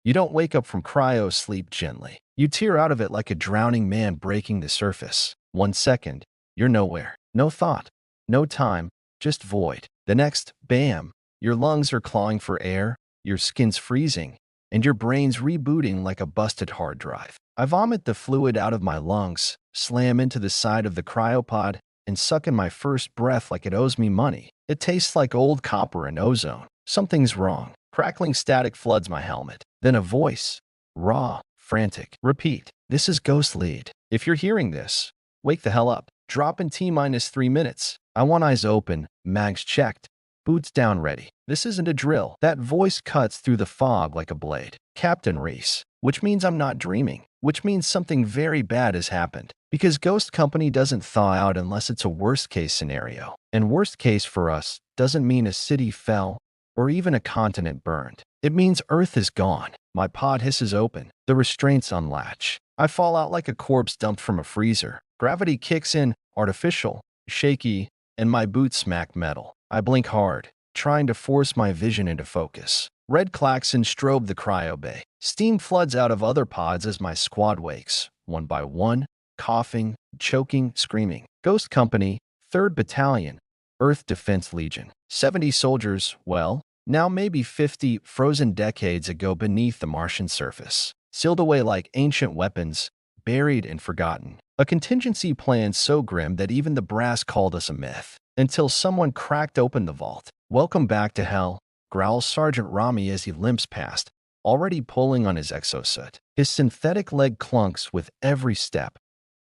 You don't wake up from cryo sleep gently. You tear out of it like a drowning man breaking the surface. 1 second, you're nowhere. No thought, no time, just void. The next, bam, your lungs are clawing for air, your skin's freezing, and your brain's rebooting like a busted hard drive. I vomit the fluid out of my lungs, slam into the side of the cryopod, and suck in my first breath like it owes me money. It tastes like old copper and ozone. Something's wrong. Crackling static floods my helmet. Then a voice. Raw, frantic. Repeat. This is Ghost Lead. If you're hearing this, wake the hell up. Drop in T-3 minutes. I want eyes open, mags checked, boots down ready. This isn't a drill. That voice cuts through the fog like a blade. Captain Reese. Which means I'm not dreaming. Which means something very bad has happened. Because Ghost Company doesn't thaw out unless it's a worst-case scenario. And worst case for us doesn't mean a city fell or even a continent burned. It means Earth is gone. My pod hisses open. The restraints unlatch. I fall out like a corpse dumped from a freezer. Gravity kicks in, artificial, shaky, and my boots smack metal. I blink hard, trying to force my vision into focus. Red klaxons strobe the cryo bay. Steam floods out of other pods as my squad wakes, one by one, coughing, choking, screaming. Ghost Company, 3rd Battalion, Earth Defense Legion. 70 soldiers, well, now maybe 50, frozen decades ago beneath the Martian surface. Sealed away like ancient weapons, buried and forgotten. A contingency plan so grim that even the brass called us a myth. Until someone cracked open the vault. Welcome back to hell, growls Sergeant Rami as he limps past, already pulling on his exosuit. His synthetic leg clunks with every step.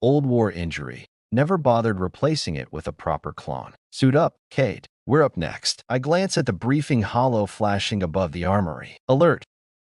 Old war injury. Never bothered replacing it with a proper clone. Suit up, Cade. We're up next. I glance at the briefing holo flashing above the armory. Alert.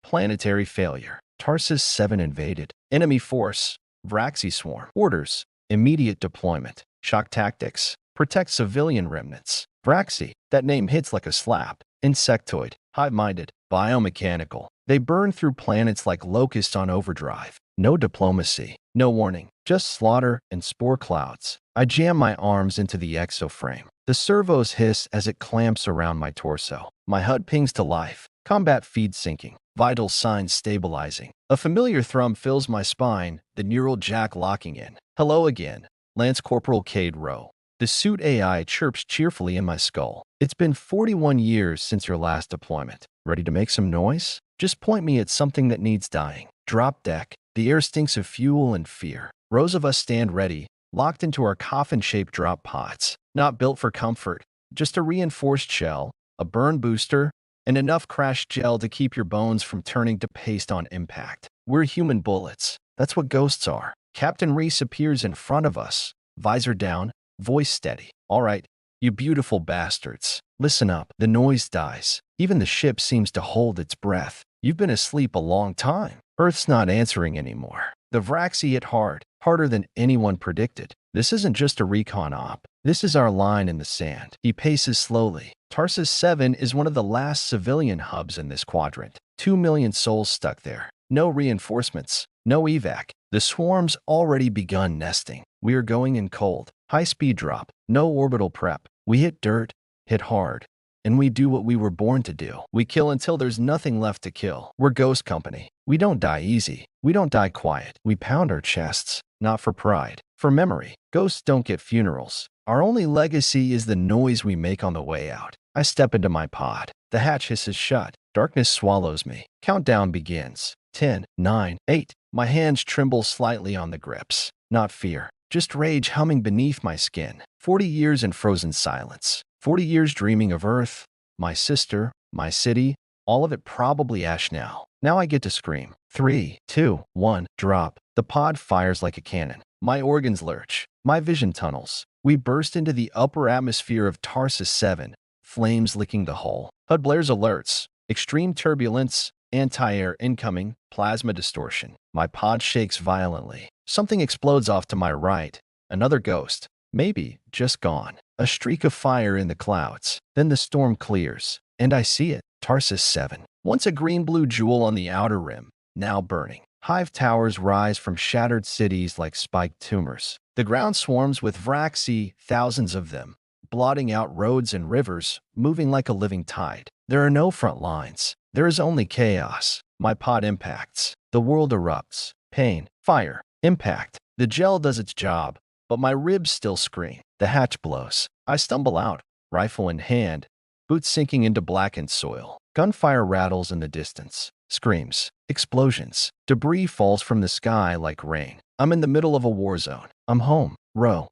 Planetary failure. Tarsus 7 invaded. Enemy force. Vraxi swarm. Orders. Immediate deployment. Shock tactics. Protect civilian remnants. Vraxi. That name hits like a slap. Insectoid. Hive-minded. Biomechanical. They burn through planets like locusts on overdrive. No diplomacy. No warning. Just slaughter and spore clouds. I jam my arms into the exoframe. The servos hiss as it clamps around my torso. My HUD pings to life. Combat feed syncing. Vital signs stabilizing. A familiar thrum fills my spine, the neural jack locking in. Hello again, Lance Corporal Cade Rowe. The suit AI chirps cheerfully in my skull. It's been 41 years since your last deployment. Ready to make some noise? Just point me at something that needs dying. Drop deck. The air stinks of fuel and fear. Rows of us stand ready, locked into our coffin-shaped drop pods. Not built for comfort, just a reinforced shell, a burn booster, and enough crashed gel to keep your bones from turning to paste on impact. We're human bullets. That's what ghosts are. Captain Reese appears in front of us, visor down, voice steady. All right, you beautiful bastards. Listen up. The noise dies. Even the ship seems to hold its breath. You've been asleep a long time. Earth's not answering anymore. The Vraxi hit hard, harder than anyone predicted. This isn't just a recon op. This is our line in the sand. He paces slowly. Tarsus 7 is one of the last civilian hubs in this quadrant. 2 million souls stuck there. No reinforcements. No evac. The swarm's already begun nesting. We are going in cold. High-speed drop. No orbital prep. We hit dirt, hit hard, and we do what we were born to do. We kill until there's nothing left to kill. We're Ghost Company. We don't die easy. We don't die quiet. We pound our chests, not for pride, for memory. Ghosts don't get funerals. Our only legacy is the noise we make on the way out. I step into my pod. The hatch hisses shut. Darkness swallows me. Countdown begins. 10, 9, 8. My hands tremble slightly on the grips. Not fear. Just rage humming beneath my skin. 40 years in frozen silence. 40 years dreaming of Earth, my sister, my city, all of it probably ash now. Now I get to scream. 3, 2, 1, drop. The pod fires like a cannon. My organs lurch. My vision tunnels. We burst into the upper atmosphere of Tarsus 7, flames licking the hull. HUD blares alerts. Extreme turbulence, anti-air incoming, plasma distortion. My pod shakes violently. Something explodes off to my right. Another ghost. Maybe just gone. A streak of fire in the clouds. Then the storm clears, and I see it. Tarsus 7. Once a green-blue jewel on the outer rim, now burning. Hive towers rise from shattered cities like spiked tumors. The ground swarms with Vraxi, thousands of them, blotting out roads and rivers, moving like a living tide. There are no front lines. There is only chaos. My pod impacts. The world erupts. Pain. Fire. Impact. The gel does its job, but my ribs still scream. The hatch blows. I stumble out, rifle in hand, boots sinking into blackened soil. Gunfire rattles in the distance. Screams. Explosions. Debris falls from the sky like rain. I'm in the middle of a war zone. I'm home. Row.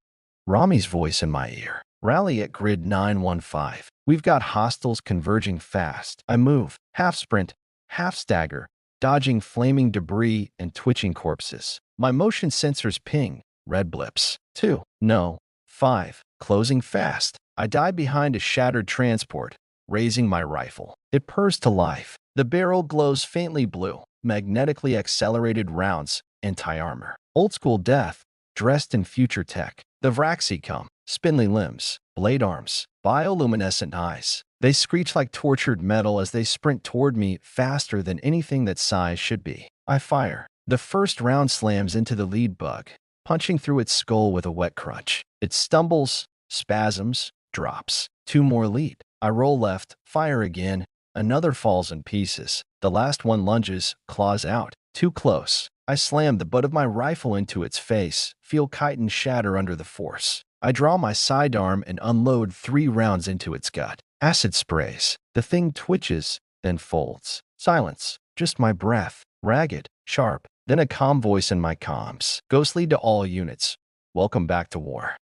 Rami's voice in my ear. Rally at grid 915. We've got hostiles converging fast. I move. Half sprint, half stagger, dodging flaming debris and twitching corpses. My motion sensors ping. Red blips. 2. No. 5. Closing fast. I dive behind a shattered transport, raising my rifle. It purrs to life. The barrel glows faintly blue. Magnetically accelerated rounds. Anti-armor. Old school death. Dressed in future tech. The Vraxi come. Spindly limbs. Blade arms. Bioluminescent eyes. They screech like tortured metal as they sprint toward me faster than anything that Sci should be. I fire. The first round slams into the lead bug, punching through its skull with a wet crunch. It stumbles, spasms, drops. 2 more lead. I roll left, fire again. Another falls in pieces. The last one lunges, claws out. Too close. I slam the butt of my rifle into its face, feel chitin shatter under the force. I draw my sidearm and unload 3 rounds into its gut. Acid sprays. The thing twitches, then folds. Silence. Just my breath. Ragged, sharp. Then a calm voice in my comms. Ghostly to all units. Welcome back to war.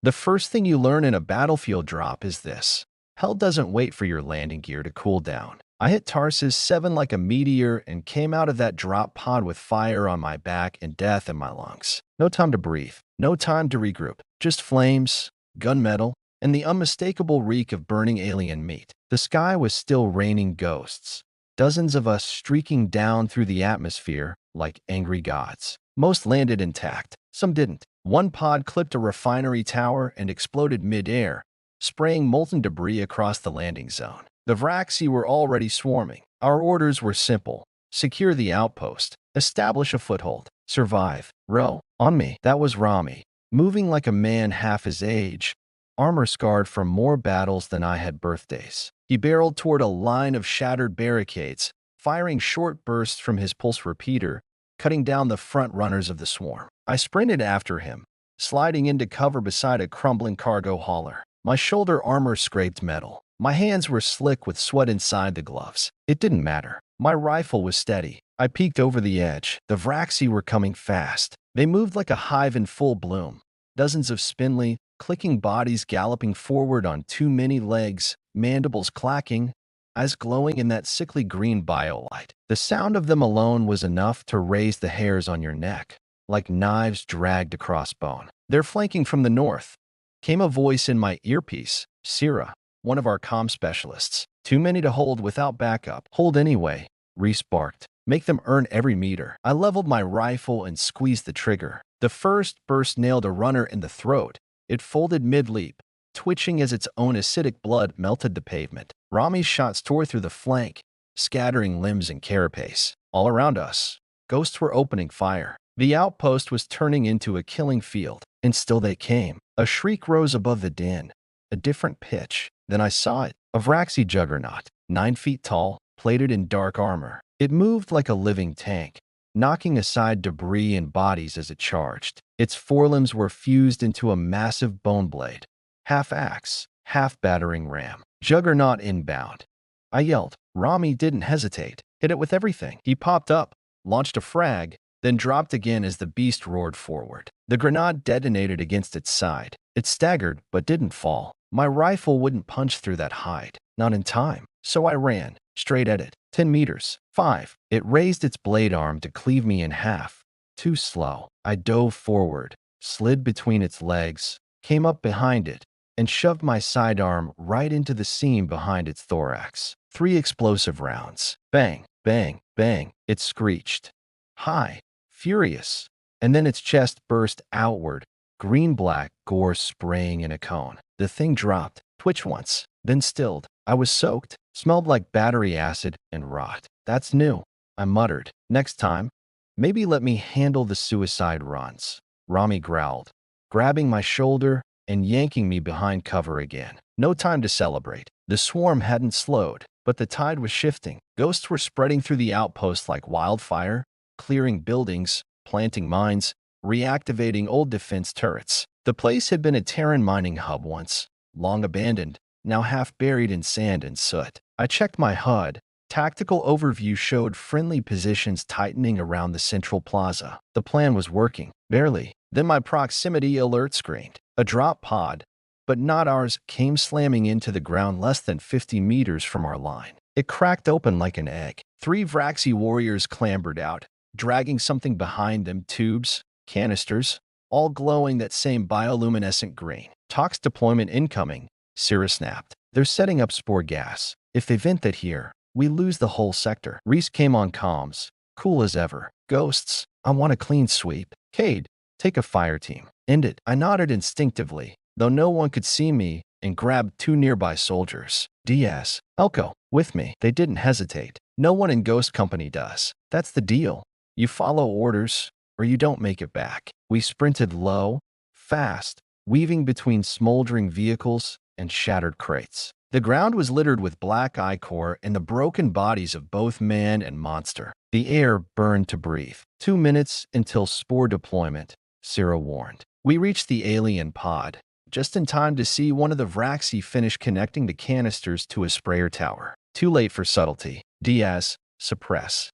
The first thing you learn in a battlefield drop is this. Hell doesn't wait for your landing gear to cool down. I hit Tarsus 7 like a meteor and came out of that drop pod with fire on my back and death in my lungs. No time to breathe. No time to regroup. Just flames, gunmetal, and the unmistakable reek of burning alien meat. The sky was still raining ghosts. Dozens of us streaking down through the atmosphere like angry gods. Most landed intact. Some didn't. One pod clipped a refinery tower and exploded mid-air, spraying molten debris across the landing zone. The Vraxi were already swarming. Our orders were simple. Secure the outpost. Establish a foothold. Survive. Row. On me. That was Rami, moving like a man half his age, armor scarred from more battles than I had birthdays. He barreled toward a line of shattered barricades, firing short bursts from his pulse repeater, cutting down the front runners of the swarm. I sprinted after him, sliding into cover beside a crumbling cargo hauler. My shoulder armor scraped metal. My hands were slick with sweat inside the gloves. It didn't matter. My rifle was steady. I peeked over the edge. The Vraxi were coming fast. They moved like a hive in full bloom. Dozens of spindly, clicking bodies galloping forward on 2 many legs, mandibles clacking, eyes glowing in that sickly green biolight. The sound of them alone was enough to raise the hairs on your neck, like knives dragged across bone. They're flanking from the north. Came a voice in my earpiece. Syrah, one of our comm specialists. Too many to hold without backup. Hold anyway, Reese barked. Make them earn every meter. I leveled my rifle and squeezed the trigger. The first burst nailed a runner in the throat. It folded mid-leap, twitching as its own acidic blood melted the pavement. Rami's shots tore through the flank, scattering limbs and carapace. All around us, ghosts were opening fire. The outpost was turning into a killing field, and still they came. A shriek rose above the din, a different pitch. Then I saw it, a Vraxi juggernaut, 9 feet tall, plated in dark armor. It moved like a living tank, knocking aside debris and bodies as it charged. Its forelimbs were fused into a massive bone blade, half axe, half battering ram. Juggernaut inbound. I yelled. Rami didn't hesitate. Hit it with everything. He popped up, launched a frag, then dropped again as the beast roared forward. The grenade detonated against its side. It staggered, but didn't fall. My rifle wouldn't punch through that hide. Not in time. So I ran, straight at it. 10 meters. 5. It raised its blade arm to cleave me in half. Too slow. I dove forward, slid between its legs, came up behind it, and shoved my sidearm right into the seam behind its thorax. 3 explosive rounds. Bang, bang, bang. It screeched. High, furious. And then its chest burst outward, green-black gore spraying in a cone. The thing dropped, twitched once, then stilled. I was soaked, smelled like battery acid and rot. That's new, I muttered. Next time, maybe let me handle the suicide runs. Rami growled, grabbing my shoulder and yanking me behind cover again. No time to celebrate. The swarm hadn't slowed, But the tide was shifting. Ghosts were spreading through the outpost like wildfire, clearing buildings, planting mines, reactivating old defense turrets. The place had been a Terran mining hub once, long abandoned, now half buried in sand and soot. I checked my HUD. Tactical overview showed friendly positions tightening around the central plaza. The plan was working. Barely. Then my proximity alert screened. A drop pod, but not ours, came slamming into the ground less than 50 meters from our line. It cracked open like an egg. 3 Vraxi warriors clambered out, dragging something behind them, tubes, canisters, all glowing that same bioluminescent green. Tox deployment incoming, Syrah snapped. They're setting up spore gas. If they vent that here, we lose the whole sector. Reese came on comms, cool as ever. Ghosts, I want a clean sweep. Cade, take a fire team. End it. I nodded instinctively, though no one could see me, and grabbed 2 nearby soldiers. Diaz, Elko, with me. They didn't hesitate. No one in Ghost Company does. That's the deal. You follow orders, or you don't make it back. We sprinted low, fast, weaving between smoldering vehicles and shattered crates. The ground was littered with black ichor and the broken bodies of both man and monster. The air burned to breathe. 2 minutes until spore deployment, Syrah warned. We reached the alien pod, just in time to see one of the Vraxi finish connecting the canisters to a sprayer tower. Too late for subtlety. Diaz, suppress.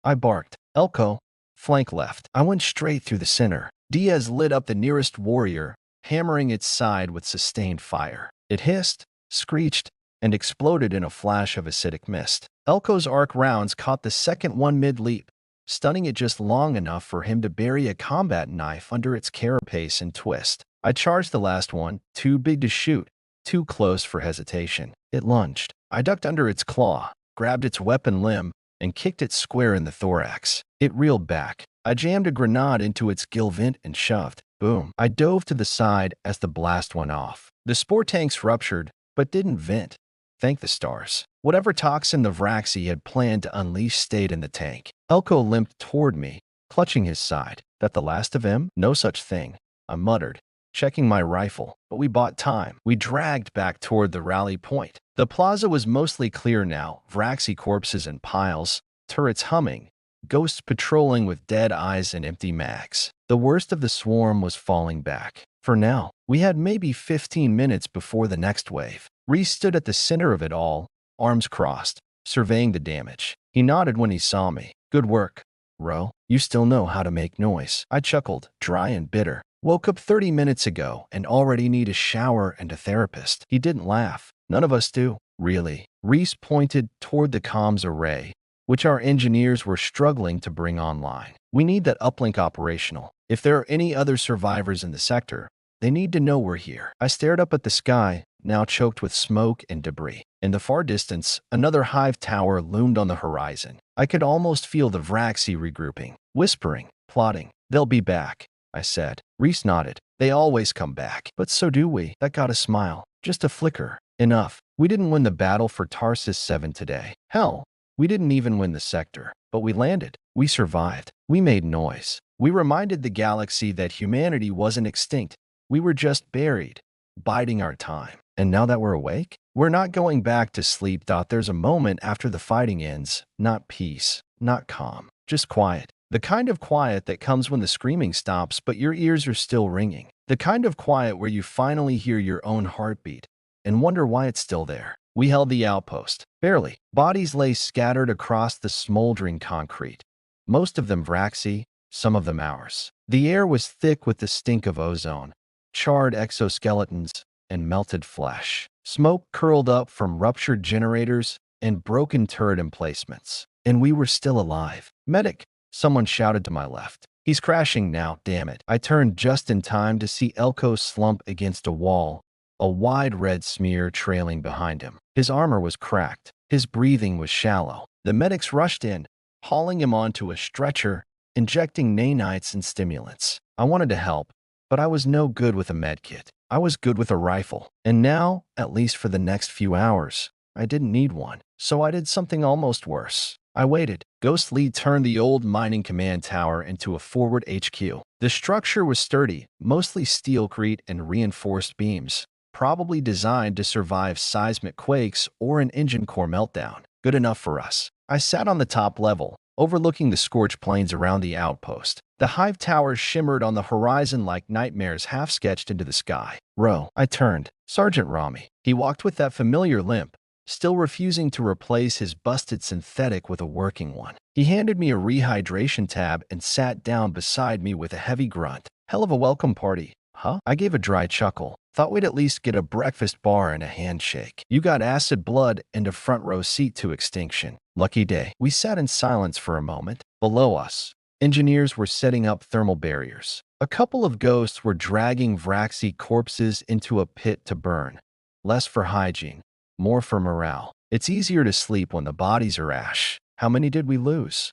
I barked. Elko, flank left. I went straight through the center. Diaz lit up the nearest warrior, hammering its side with sustained fire. It hissed, screeched, and exploded in a flash of acidic mist. Elko's arc rounds caught the second one mid-leap, stunning it just long enough for him to bury a combat knife under its carapace and twist. I charged the last one, too big to shoot, too close for hesitation. It lunged. I ducked under its claw, grabbed its weapon limb, and kicked it square in the thorax. It reeled back. I jammed a grenade into its gill vent and shoved. Boom. I dove to the side as the blast went off. The spore tanks ruptured, but didn't vent. Thank the stars. Whatever toxin the Vraxi had planned to unleash stayed in the tank. Elko limped toward me, clutching his side. That the last of him? No such thing, I muttered, checking my rifle. But we bought time. We dragged back toward the rally point. The plaza was mostly clear now, Vraxi corpses in piles, turrets humming, ghosts patrolling with dead eyes and empty mags. The worst of the swarm was falling back. For now, we had maybe 15 minutes before the next wave. Reese stood at the center of it all, arms crossed, surveying the damage. He nodded when he saw me. Good work, Ro. You still know how to make noise. I chuckled, dry and bitter. Woke up 30 minutes ago and already need a shower and a therapist. He didn't laugh. None of us do, really. Reese pointed toward the comms array, which our engineers were struggling to bring online. We need that uplink operational. If there are any other survivors in the sector, they need to know we're here. I stared up at the sky, now choked with smoke and debris. In the far distance, another hive tower loomed on the horizon. I could almost feel the Vraxi regrouping, whispering, plotting. They'll be back, I said. Reese nodded. They always come back. But so do we. That got a smile. Just a flicker. Enough. We didn't win the battle for Tarsus 7 today. Hell, we didn't even win the sector. But we landed. We survived. We made noise. We reminded the galaxy that humanity wasn't extinct. We were just buried, biding our time. And now that we're awake, we're not going back to sleep. There's a moment after the fighting ends. Not peace, not calm, just quiet. The kind of quiet that comes when the screaming stops but your ears are still ringing. The kind of quiet where you finally hear your own heartbeat and wonder why it's still there. We held the outpost. Barely. Bodies lay scattered across the smoldering concrete. Most of them Vraxi, some of them ours. The air was thick with the stink of ozone, charred exoskeletons, and melted flesh. Smoke curled up from ruptured generators and broken turret emplacements. And we were still alive. Medic, someone shouted to my left. He's crashing now, damn it. I turned just in time to see Elko slump against a wall, a wide red smear trailing behind him. His armor was cracked. His breathing was shallow. The medics rushed in, hauling him onto a stretcher, injecting nanites and stimulants. I wanted to help, but I was no good with a medkit. I was good with a rifle. And now, at least for the next few hours, I didn't need one. So I did something almost worse. I waited. Ghost Lee turned the old mining command tower into a forward HQ. The structure was sturdy, mostly steelcrete and reinforced beams, probably designed to survive seismic quakes or an engine core meltdown. Good enough for us. I sat on the top level, overlooking the scorched plains around the outpost. The hive towers shimmered on the horizon like nightmares half-sketched into the sky. Row. I turned. Sergeant Rami. He walked with that familiar limp, still refusing to replace his busted synthetic with a working one. He handed me a rehydration tab and sat down beside me with a heavy grunt. Hell of a welcome party. Huh? I gave a dry chuckle. Thought we'd at least get a breakfast bar and a handshake. You got acid blood and a front row seat to extinction. Lucky day. We sat in silence for a moment. Below us, engineers were setting up thermal barriers. A couple of ghosts were dragging Vraxi corpses into a pit to burn. Less for hygiene, more for morale. It's easier to sleep when the bodies are ash. How many did we lose?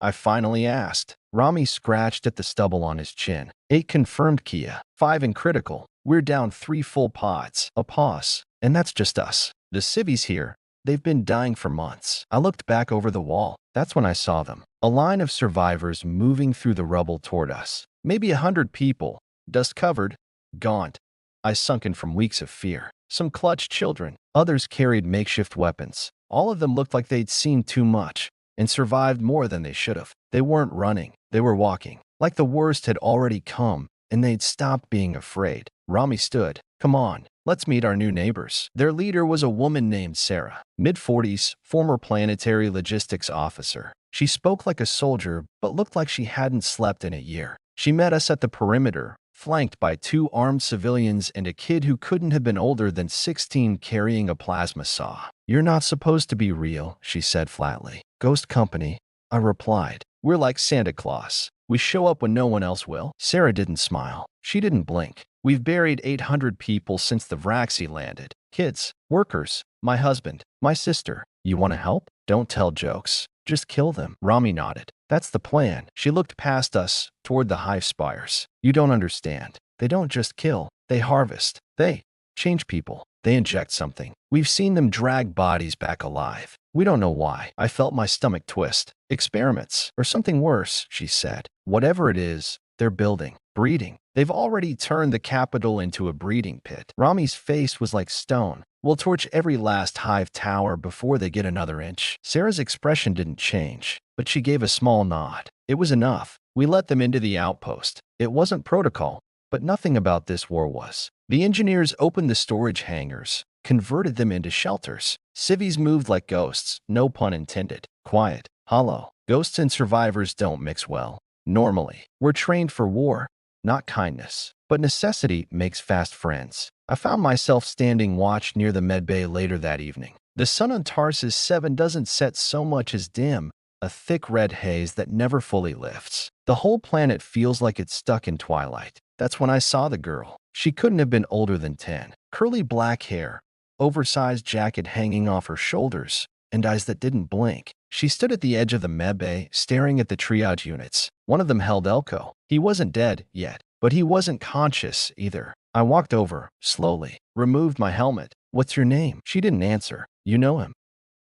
I finally asked. Rami scratched at the stubble on his chin. 8 confirmed, Kia. 5 in critical. We're down 3 full pods. A pause. And that's just us. The civvies here, they've been dying for months. I looked back over the wall. That's when I saw them. A line of survivors moving through the rubble toward us. Maybe 100 people, dust-covered, gaunt. I sunken from weeks of fear. Some clutched children. Others carried makeshift weapons. All of them looked like they'd seen too much and survived more than they should have. They weren't running. They were walking. Like the worst had already come, and they'd stopped being afraid. Rami stood. Come on, let's meet our new neighbors. Their leader was a woman named Sarah, mid-40s, former planetary logistics officer. She spoke like a soldier, but looked like she hadn't slept in a year. She met us at the perimeter, flanked by 2 armed civilians and a kid who couldn't have been older than 16 carrying a plasma saw. You're not supposed to be real, she said flatly. Ghost company, I replied. We're like Santa Claus. We show up when no one else will. Sarah didn't smile. She didn't blink. We've buried 800 people since the Vraxi landed. Kids, workers, my husband, my sister. You want to help? Don't tell jokes. Just kill them. Rami nodded. That's the plan. She looked past us, toward the hive spires. You don't understand. They don't just kill. They harvest. They change people. They inject something. We've seen them drag bodies back alive. We don't know why. I felt my stomach twist. Experiments, or something worse, she said. Whatever it is, they're building, breeding. They've already turned the capital into a breeding pit. Rami's face was like stone. We'll torch every last hive tower before they get another inch. Sarah's expression didn't change, but she gave a small nod. It was enough. We let them into the outpost. It wasn't protocol, but nothing about this war was. The engineers opened the storage hangars, converted them into shelters. Civvies moved like ghosts, no pun intended. Quiet, hollow. Ghosts and survivors don't mix well. Normally, we're trained for war, not kindness. But necessity makes fast friends. I found myself standing watch near the medbay later that evening. The sun on Tarsus 7 doesn't set so much as dim, a thick red haze that never fully lifts. The whole planet feels like it's stuck in twilight. That's when I saw the girl. She couldn't have been older than 10. Curly black hair, oversized jacket hanging off her shoulders, and eyes that didn't blink. She stood at the edge of the medbay, staring at the triage units. One of them held Elko. He wasn't dead yet, but he wasn't conscious either. I walked over, slowly, removed my helmet. What's your name? She didn't answer. You know him.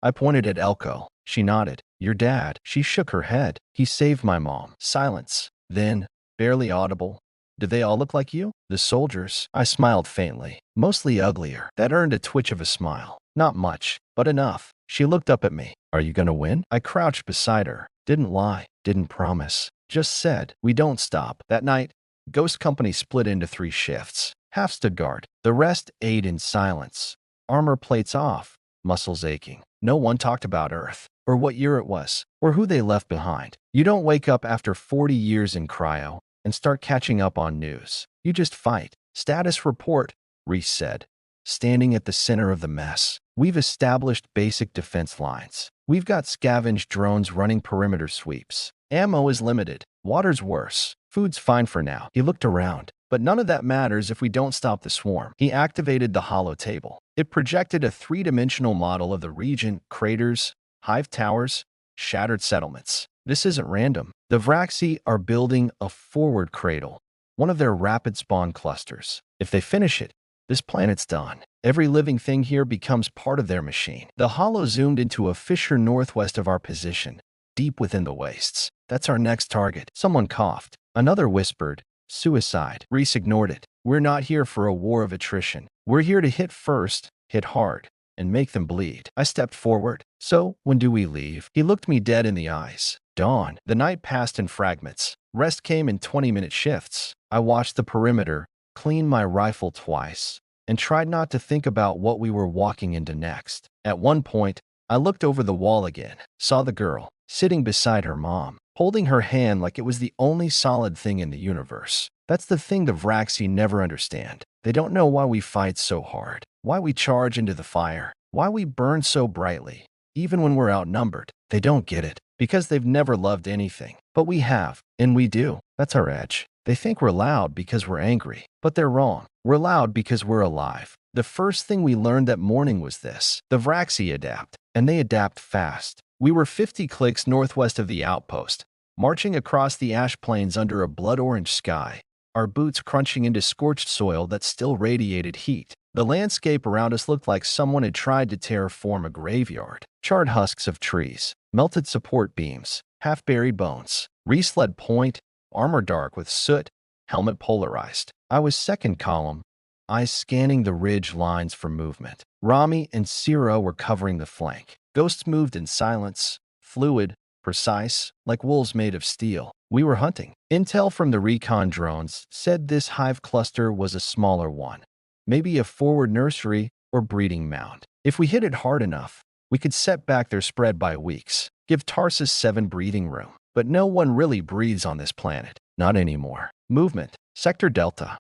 I pointed at Elko. She nodded. Your dad. She shook her head. He saved my mom. Silence. Then, barely audible. Did they all look like you? The soldiers. I smiled faintly. Mostly uglier. That earned a twitch of a smile. Not much, but enough. She looked up at me. Are you gonna win? I crouched beside her. Didn't lie. Didn't promise. Just said, we don't stop. That night, Ghost Company split into 3 shifts. Half stood guard. The rest ate in silence. Armor plates off, muscles aching. No one talked about Earth, or what year it was, or who they left behind. You don't wake up after 40 years in cryo and start catching up on news. You just fight. Status report, Reese said, standing at the center of the mess. We've established basic defense lines. We've got scavenged drones running perimeter sweeps. Ammo is limited. Water's worse. Food's fine for now. He looked around. But none of that matters if we don't stop the swarm. He activated the holo table. It projected a 3-dimensional model of the region, craters, hive towers, shattered settlements. This isn't random. The Vraxi are building a forward cradle, one of their rapid spawn clusters. If they finish it, this planet's done. Every living thing here becomes part of their machine. The holo zoomed into a fissure northwest of our position, deep within the wastes. That's our next target. Someone coughed. Another whispered, suicide. Reese ignored it. We're not here for a war of attrition. We're here to hit first, hit hard, and make them bleed. I stepped forward. So, when do we leave? He looked me dead in the eyes. Dawn. The night passed in fragments. Rest came in 20-minute shifts. I watched the perimeter, cleaned my rifle twice, and tried not to think about what we were walking into next. At one point, I looked over the wall again, saw the girl, sitting beside her mom, holding her hand like it was the only solid thing in the universe. That's the thing the Vraxi never understand. They don't know why we fight so hard, why we charge into the fire, why we burn so brightly, even when we're outnumbered. They don't get it, because they've never loved anything. But we have, and we do. That's our edge. They think we're loud because we're angry, but they're wrong. We're loud because we're alive. The first thing we learned that morning was this. The Vraxi adapt, and they adapt fast. We were 50 clicks northwest of the outpost, marching across the ash plains under a blood-orange sky, our boots crunching into scorched soil that still radiated heat. The landscape around us looked like someone had tried to terraform a graveyard. Charred husks of trees, melted support beams, half-buried bones, re-sled point, armor dark with soot, helmet polarized. I was second column, eyes scanning the ridge lines for movement. Rami and Siro were covering the flank. Ghosts moved in silence, fluid, precise, like wolves made of steel. We were hunting. Intel from the recon drones said this hive cluster was a smaller one, maybe a forward nursery or breeding mound. If we hit it hard enough, we could set back their spread by weeks, give Tarsus 7 breathing room. But no one really breathes on this planet. Not anymore. Movement. Sector Delta.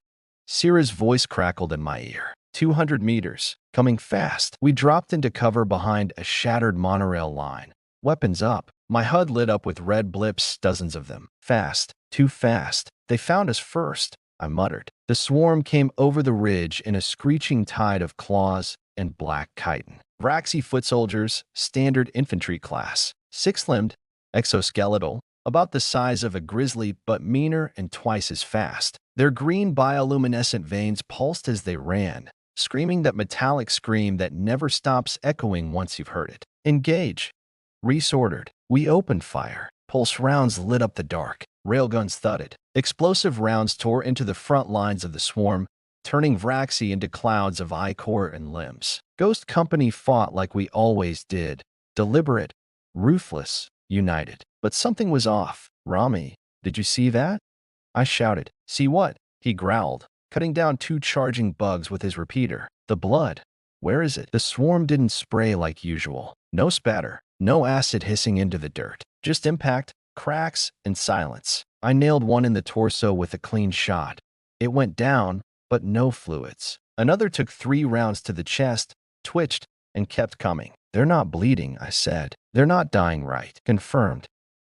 Sira's voice crackled in my ear. 200 meters. Coming fast. We dropped into cover behind a shattered monorail line. Weapons up. My HUD lit up with red blips, dozens of them. Fast. Too fast. They found us first, I muttered. The swarm came over the ridge in a screeching tide of claws and black chitin. Vraxi foot soldiers, standard infantry class. Six-limbed, exoskeletal, about the size of a grizzly but meaner and twice as fast. Their green bioluminescent veins pulsed as they ran, screaming that metallic scream that never stops echoing once you've heard it. Engage. Reese ordered. We opened fire. Pulse rounds lit up the dark. Railguns thudded. Explosive rounds tore into the front lines of the swarm, turning Vraxi into clouds of ichor and limbs. Ghost Company fought like we always did. Deliberate, ruthless, united. But something was off. Rami, did you see that? I shouted. See what? He growled, cutting down 2 charging bugs with his repeater. The blood. Where is it? The swarm didn't spray like usual. No spatter. No acid hissing into the dirt. Just impact, cracks, and silence. I nailed one in the torso with a clean shot. It went down, but no fluids. Another took 3 rounds to the chest, twitched, and kept coming. They're not bleeding, I said. They're not dying right. Confirmed.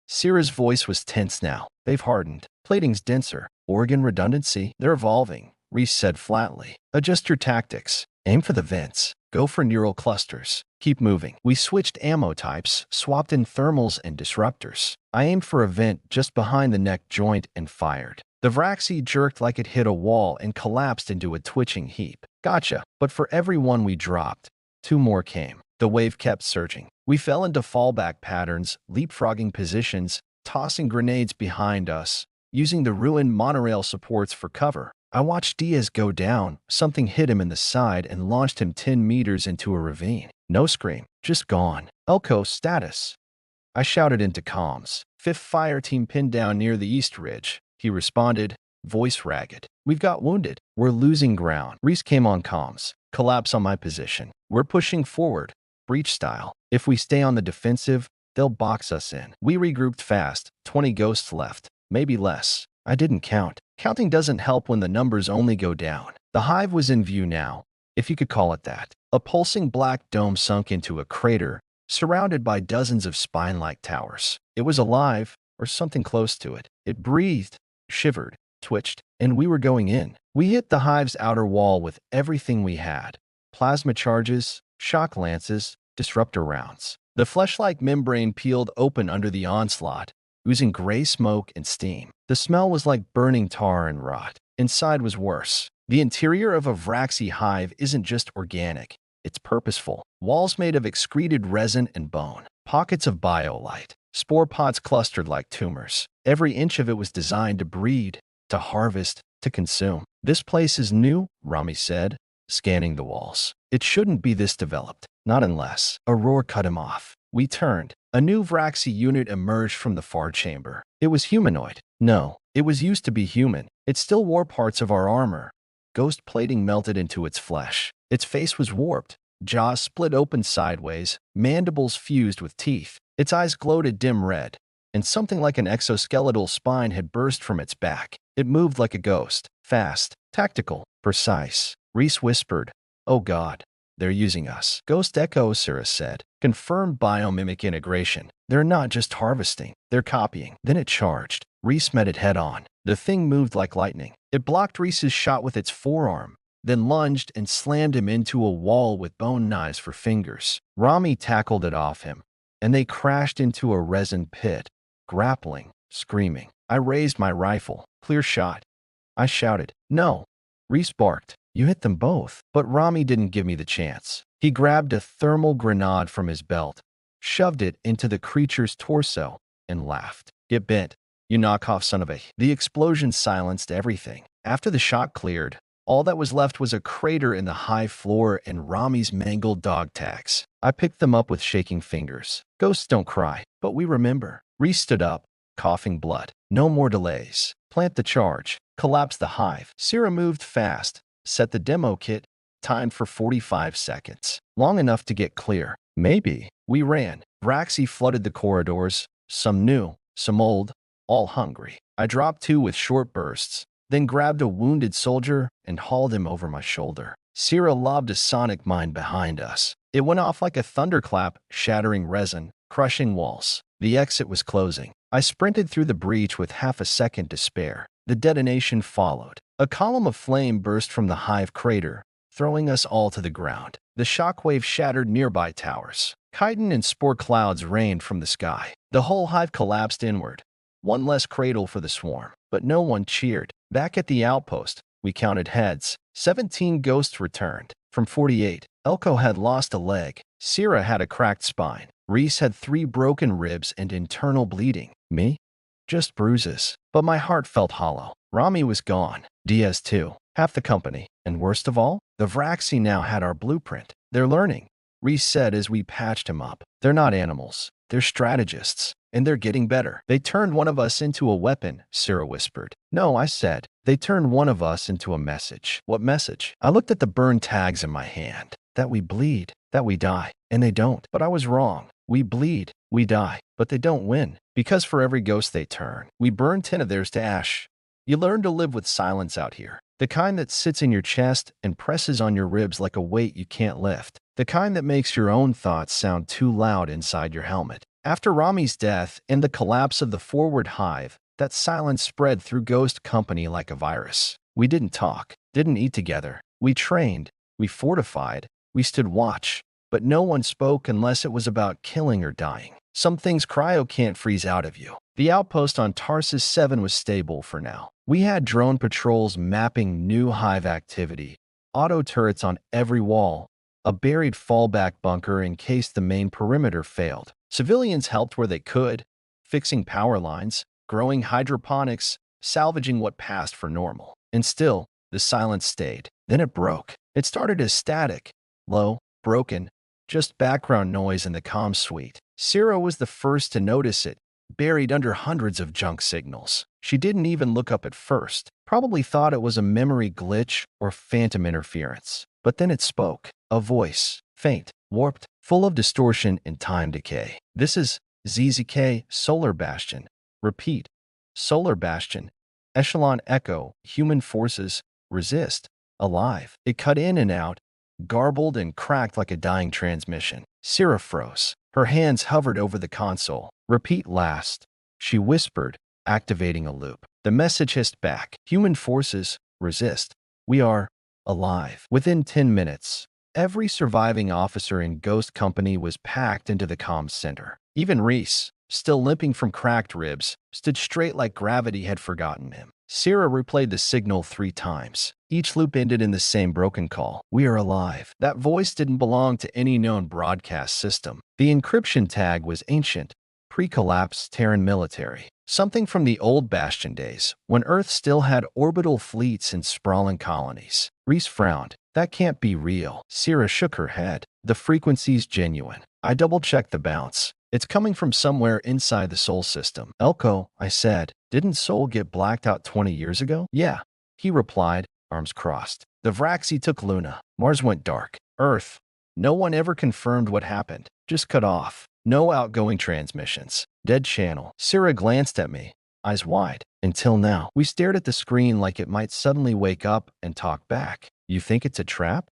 Sira's voice was tense now. They've hardened. Plating's denser. Organ redundancy. They're evolving, Reese said flatly. Adjust your tactics. Aim for the vents. Go for neural clusters. Keep moving. We switched ammo types, swapped in thermals and disruptors. I aimed for a vent just behind the neck joint and fired. The Vraxi jerked like it hit a wall and collapsed into a twitching heap. Gotcha. But for every one we dropped, 2 more came. The wave kept surging. We fell into fallback patterns, leapfrogging positions, tossing grenades behind us, using the ruined monorail supports for cover. I watched Diaz go down. Something hit him in the side and launched him 10 meters into a ravine. No scream, just gone. Elko, status. I shouted into comms. 5th Fire Team pinned down near the East Ridge. He responded, voice ragged. We've got wounded. We're losing ground. Reese came on comms. Collapse on my position. We're pushing forward, breach style. If we stay on the defensive, they'll box us in. We regrouped fast. 20 ghosts left. Maybe less. I didn't count. Counting doesn't help when the numbers only go down. The hive was in view now, if you could call it that. A pulsing black dome sunk into a crater, surrounded by dozens of spine-like towers. It was alive, or something close to it. It breathed, shivered, twitched, and we were going in. We hit the hive's outer wall with everything we had. Plasma charges, shock lances, disruptor rounds. The flesh-like membrane peeled open under the onslaught, oozing gray smoke and steam. The smell was like burning tar and rot. Inside was worse. The interior of a Vraxi hive isn't just organic, it's purposeful. Walls made of excreted resin and bone. Pockets of biolite. Spore pods clustered like tumors. Every inch of it was designed to breed, to harvest, to consume. This place is new, Rami said. scanning the walls. It shouldn't be this developed. Not unless. A roar cut him off. We turned. A new Vraxi unit emerged from the far chamber. It was humanoid. No, it was used to be human. It still wore parts of our armor. Ghost plating melted into its flesh. Its face was warped. Jaws split open sideways, mandibles fused with teeth. Its eyes glowed a dim red, and something like an exoskeletal spine had burst from its back. It moved like a ghost. Fast, tactical, precise. Reese whispered, "Oh God, they're using us." Ghost Echo, Sarah said. Confirmed biomimic integration. They're not just harvesting, they're copying. Then it charged. Reese met it head on. The thing moved like lightning. It blocked Reese's shot with its forearm, then lunged and slammed him into a wall with bone knives for fingers. Rami tackled it off him, and they crashed into a resin pit, grappling, screaming. I raised my rifle. Clear shot. I shouted, "No!" Reese barked, "You hit them both." But Rami didn't give me the chance. He grabbed a thermal grenade from his belt, shoved it into the creature's torso, and laughed. "Get bent, you knockoff son of a..." The explosion silenced everything. After the shot cleared, all that was left was a crater in the high floor and Rami's mangled dog tags. I picked them up with shaking fingers. Ghosts don't cry, but we remember. Reese stood up, coughing blood. No more delays. Plant the charge. Collapse the hive. Sarah moved fast. Set the demo kit. Timed for 45 seconds. Long enough to get clear. Maybe. We ran. Vraxi flooded the corridors. Some new, some old, all hungry. I dropped two with short bursts, then grabbed a wounded soldier and hauled him over my shoulder. Sarah lobbed a sonic mine behind us. It went off like a thunderclap, shattering resin, crushing walls. The exit was closing. I sprinted through the breach with half a second to spare. The detonation followed. A column of flame burst from the hive crater, throwing us all to the ground. The shockwave shattered nearby towers. Chitin and spore clouds rained from the sky. The whole hive collapsed inward. One less cradle for the swarm. But no one cheered. Back at the outpost, we counted heads. 17 ghosts returned. From 48, Elko had lost a leg. Sierra had a cracked spine. Reese had 3 broken ribs and internal bleeding. Me? Just bruises. But my heart felt hollow. Rami was gone. Diaz too. Half the company. And worst of all, the Vraxi now had our blueprint. They're learning, Reese said as we patched him up. They're not animals. They're strategists. And they're getting better. They turned one of us into a weapon, Sarah whispered. No, I said. They turned one of us into a message. What message? I looked at the burned tags in my hand. That we bleed. That we die. And they don't. But I was wrong. We bleed. We die. But they don't win. Because for every ghost they turn, we burn 10 of theirs to ash. You learn to live with silence out here. The kind that sits in your chest and presses on your ribs like a weight you can't lift. The kind that makes your own thoughts sound too loud inside your helmet. After Rami's death and the collapse of the forward hive, that silence spread through Ghost Company like a virus. We didn't talk, didn't eat together. We trained, we fortified, we stood watch. But no one spoke unless it was about killing or dying. Some things cryo can't freeze out of you. The outpost on Tarsus 7 was stable for now. We had drone patrols mapping new hive activity, auto turrets on every wall, a buried fallback bunker in case the main perimeter failed. Civilians helped where they could, fixing power lines, growing hydroponics, salvaging what passed for normal. And still, the silence stayed. Then it broke. It started as static, low, broken, just background noise in the comm suite. Sarah was the first to notice it, buried under hundreds of junk signals. She didn't even look up at first, probably thought it was a memory glitch or phantom interference. But then it spoke, a voice, faint, warped, full of distortion and time decay. This is ZZK Solar Bastion. Repeat, Solar Bastion. Echelon Echo, Human Forces, Resist, Alive. It cut in and out, garbled and cracked like a dying transmission. Sarah froze. Her hands hovered over the console. Repeat last, she whispered, activating a loop. The message hissed back. Human Forces, Resist. We are alive. Within 10 minutes, every surviving officer in Ghost Company was packed into the comms center. Even Reese, still limping from cracked ribs, stood straight like gravity had forgotten him. Sarah replayed the signal 3 times. Each loop ended in the same broken call. We are alive. That voice didn't belong to any known broadcast system. The encryption tag was ancient, Pre-collapse Terran military. Something from the old Bastion days, when Earth still had orbital fleets and sprawling colonies. Reese frowned. That can't be real. Sierra shook her head. The frequency's genuine. I double-checked the bounce. It's coming from somewhere inside the Sol system. Elko, I said, didn't Sol get blacked out 20 years ago? Yeah, he replied, arms crossed. The Vraxi took Luna. Mars went dark. Earth. No one ever confirmed what happened. Just cut off. No outgoing transmissions. Dead channel. Sarah glanced at me, eyes wide. Until now, we stared at the screen like it might suddenly wake up and talk back. You think it's a trap?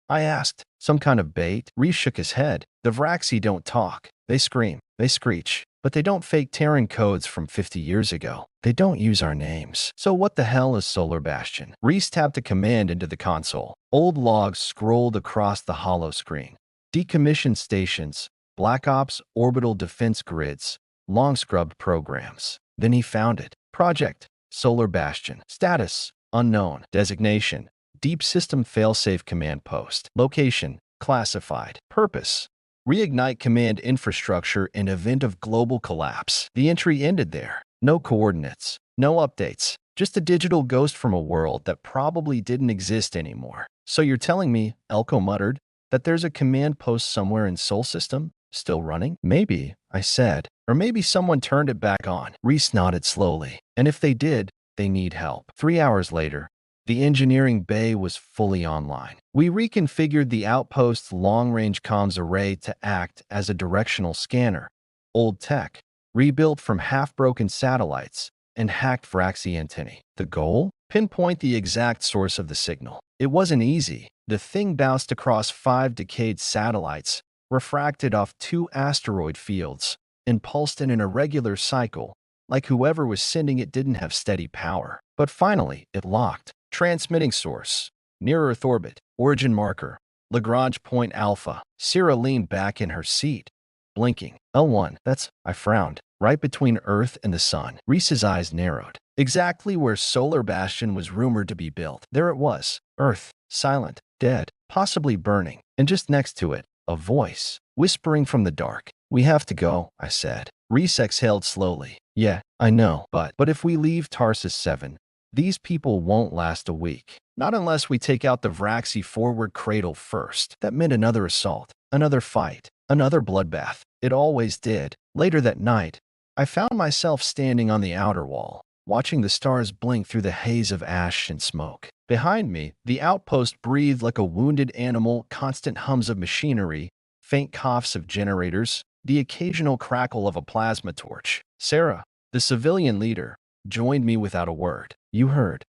I asked. Some kind of bait? Reese shook his head. The Vraxi don't talk. They scream. They screech. But they don't fake Terran codes from 50 years ago. They don't use our names. So what the hell is Solar Bastion? Reese tapped a command into the console. Old logs scrolled across the hollow screen. Decommissioned stations, Black Ops orbital defense grids, long scrubbed programs. Then he found it. Project, Solar Bastion. Status, unknown. Designation, Deep System Failsafe Command Post. Location, classified. Purpose, reignite command infrastructure in event of global collapse. The entry ended there. No coordinates, no updates, just a digital ghost from a world that probably didn't exist anymore. So you're telling me, Elko muttered, that there's a command post somewhere in Sol System? Still running? Maybe, I said. Or maybe someone turned it back on. Reese nodded slowly. And if they did, they need help. 3 hours later, the engineering bay was fully online. We reconfigured the outpost's long-range comms array to act as a directional scanner. Old tech, rebuilt from half-broken satellites and hacked Vraxi antennae. The goal? Pinpoint the exact source of the signal. It wasn't easy. The thing bounced across 5 decayed satellites, refracted off 2 asteroid fields, and pulsed in an irregular cycle, like whoever was sending it didn't have steady power. But finally, it locked. Transmitting source, near-Earth orbit, origin marker, Lagrange point alpha. Sierra leaned back in her seat, blinking. L1, that's, I frowned, right between Earth and the Sun. Reese's eyes narrowed. Exactly where Solar Bastion was rumored to be built. There it was. Earth, silent, dead, possibly burning. And just next to it, a voice, whispering from the dark. We have to go, I said. Reese exhaled slowly. Yeah, I know, but if we leave Tarsus 7, these people won't last a week. Not unless we take out the Vraxi forward cradle first. That meant another assault, another fight, another bloodbath. It always did. Later that night, I found myself standing on the outer wall, watching the stars blink through the haze of ash and smoke. Behind me, the outpost breathed like a wounded animal, constant hums of machinery, faint coughs of generators, the occasional crackle of a plasma torch. Sarah, the civilian leader, joined me without a word. You heard?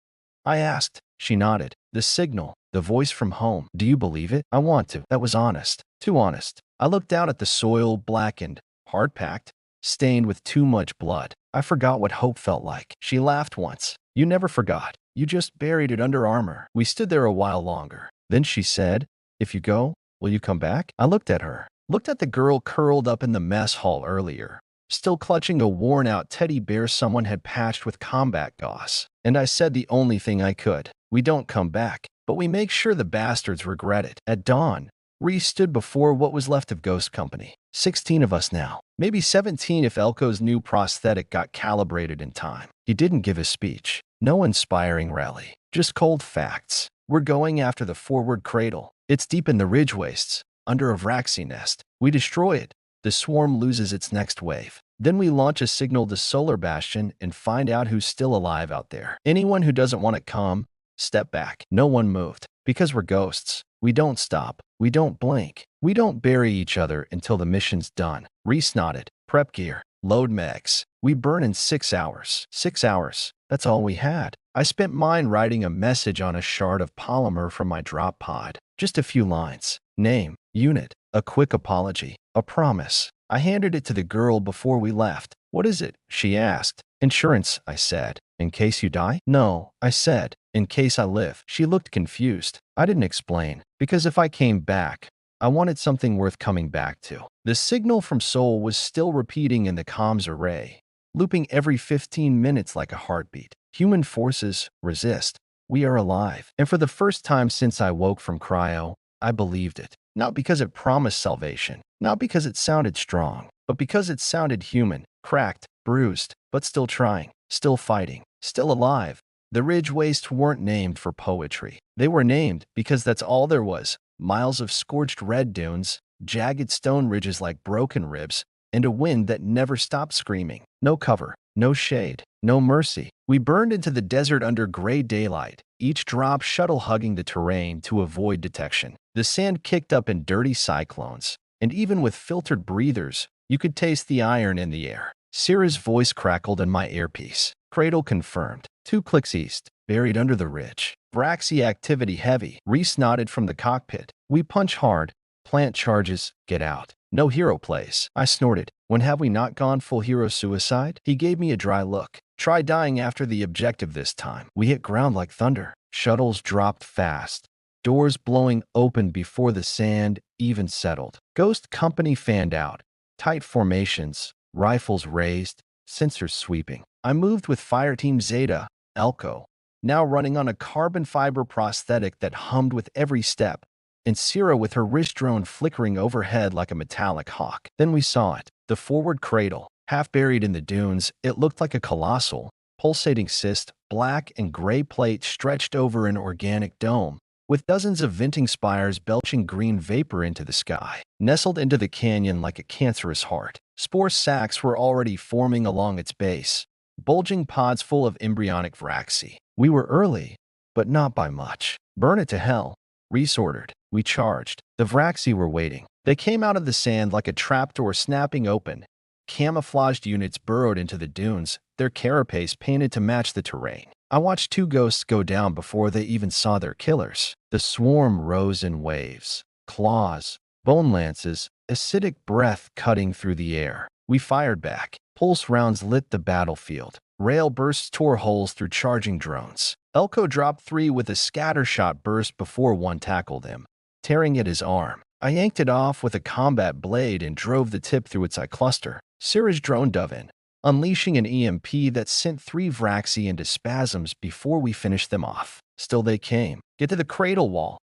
I asked. She nodded. The signal, the voice from home. Do you believe it? I want to. That was honest. Too honest. I looked down at the soil, blackened, hard-packed, stained with too much blood. I forgot what hope felt like. She laughed once. You never forgot. You just buried it under armor. We stood there a while longer. Then she said, if you go, will you come back? I looked at her. Looked at the girl curled up in the mess hall earlier, still clutching a worn-out teddy bear someone had patched with combat gauze. And I said the only thing I could. We don't come back, but we make sure the bastards regret it. At dawn, Reese stood before what was left of Ghost Company. 16 of us now. Maybe 17 if Elko's new prosthetic got calibrated in time. He didn't give a speech. No inspiring rally. Just cold facts. We're going after the forward cradle. It's deep in the ridge wastes, under a Vraxi nest. We destroy it. The swarm loses its next wave. Then we launch a signal to Solar Bastion and find out who's still alive out there. Anyone who doesn't want to come, step back. No one moved. Because we're ghosts. We don't stop. We don't blink. We don't bury each other until the mission's done. Reese nodded. Prep gear. Load megs. We burn in 6 hours. 6 hours. That's all we had. I spent mine writing a message on a shard of polymer from my drop pod. Just a few lines. Name, unit, a quick apology, a promise. I handed it to the girl before we left. What is it? She asked. Insurance, I said. In case you die? No, I said. In case I live. She looked confused. I didn't explain, because if I came back, I wanted something worth coming back to. The signal from Sol was still repeating in the comms array, looping every 15 minutes like a heartbeat. Human forces resist. We are alive. And for the first time since I woke from cryo, I believed it. Not because it promised salvation, not because it sounded strong, but because it sounded human, cracked, bruised, but still trying, still fighting, still alive. The ridge wastes weren't named for poetry. They were named because that's all there was. Miles of scorched red dunes, jagged stone ridges like broken ribs, and a wind that never stopped screaming. No cover, no shade, no mercy. We burned into the desert under gray daylight, each drop shuttle-hugging the terrain to avoid detection. The sand kicked up in dirty cyclones, and even with filtered breathers, you could taste the iron in the air. Syrah's voice crackled in my earpiece. Cradle confirmed. 2 clicks east, buried under the ridge. Vraxi activity heavy. Reese nodded from the cockpit. We punch hard. Plant charges. Get out. No hero plays. I snorted. When have we not gone full hero suicide? He gave me a dry look. Try dying after the objective this time. We hit ground like thunder. Shuttles dropped fast. Doors blowing open before the sand even settled. Ghost Company fanned out. Tight formations. Rifles raised. Sensors sweeping. I moved with Fireteam Zeta, Elko, now running on a carbon fiber prosthetic that hummed with every step, and Syrah with her wrist drone flickering overhead like a metallic hawk. Then we saw it, the forward cradle. Half buried in the dunes, it looked like a colossal, pulsating cyst, black and gray plate stretched over an organic dome, with dozens of venting spires belching green vapor into the sky. Nestled into the canyon like a cancerous heart, spore sacs were already forming along its base, bulging pods full of embryonic Vraxi. We were early, but not by much. Burn it to hell. Reese ordered. We charged. The Vraxi were waiting. They came out of the sand like a trapdoor snapping open. Camouflaged units burrowed into the dunes, their carapace painted to match the terrain. I watched 2 ghosts go down before they even saw their killers. The swarm rose in waves. Claws, bone lances, acidic breath cutting through the air. We fired back. Pulse rounds lit the battlefield. Rail bursts tore holes through charging drones. Elko dropped 3 with a scattershot burst before one tackled him, tearing at his arm. I yanked it off with a combat blade and drove the tip through its eye cluster. Syrah's drone dove in, unleashing an EMP that sent 3 Vraxi into spasms before we finished them off. Still they came. Get to the cradle wall,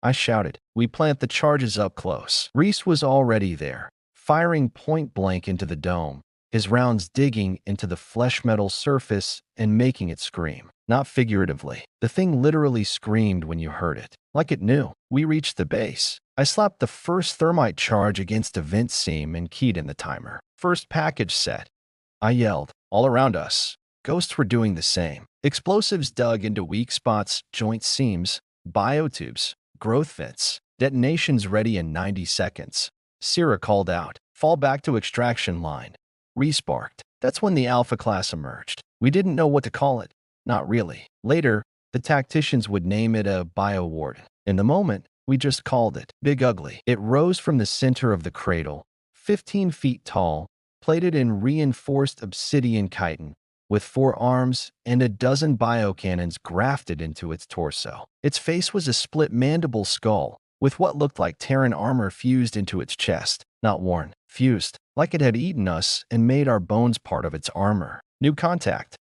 I shouted. We plant the charges up close. Reese was already there, firing point blank into the dome, his rounds digging into the flesh metal surface and making it scream. Not figuratively. The thing literally screamed when you heard it, like it knew. We reached the base. I slapped the first thermite charge against a vent seam and keyed in the timer. First package set. I yelled. All around us, ghosts were doing the same. Explosives dug into weak spots, joint seams, biotubes, growth vents. Detonations ready in 90 seconds. Syrah called out. Fall back to extraction line. Resparked. That's when the Alpha class emerged. We didn't know what to call it. Not really. Later, the tacticians would name it a biowarden. In the moment, we just called it Big Ugly. It rose from the center of the cradle, 15 feet tall, plated in reinforced obsidian chitin, with 4 arms and a dozen biocannons grafted into its torso. Its face was a split mandible skull, with what looked like Terran armor fused into its chest. Not worn, fused, like it had eaten us and made our bones part of its armor. New contact.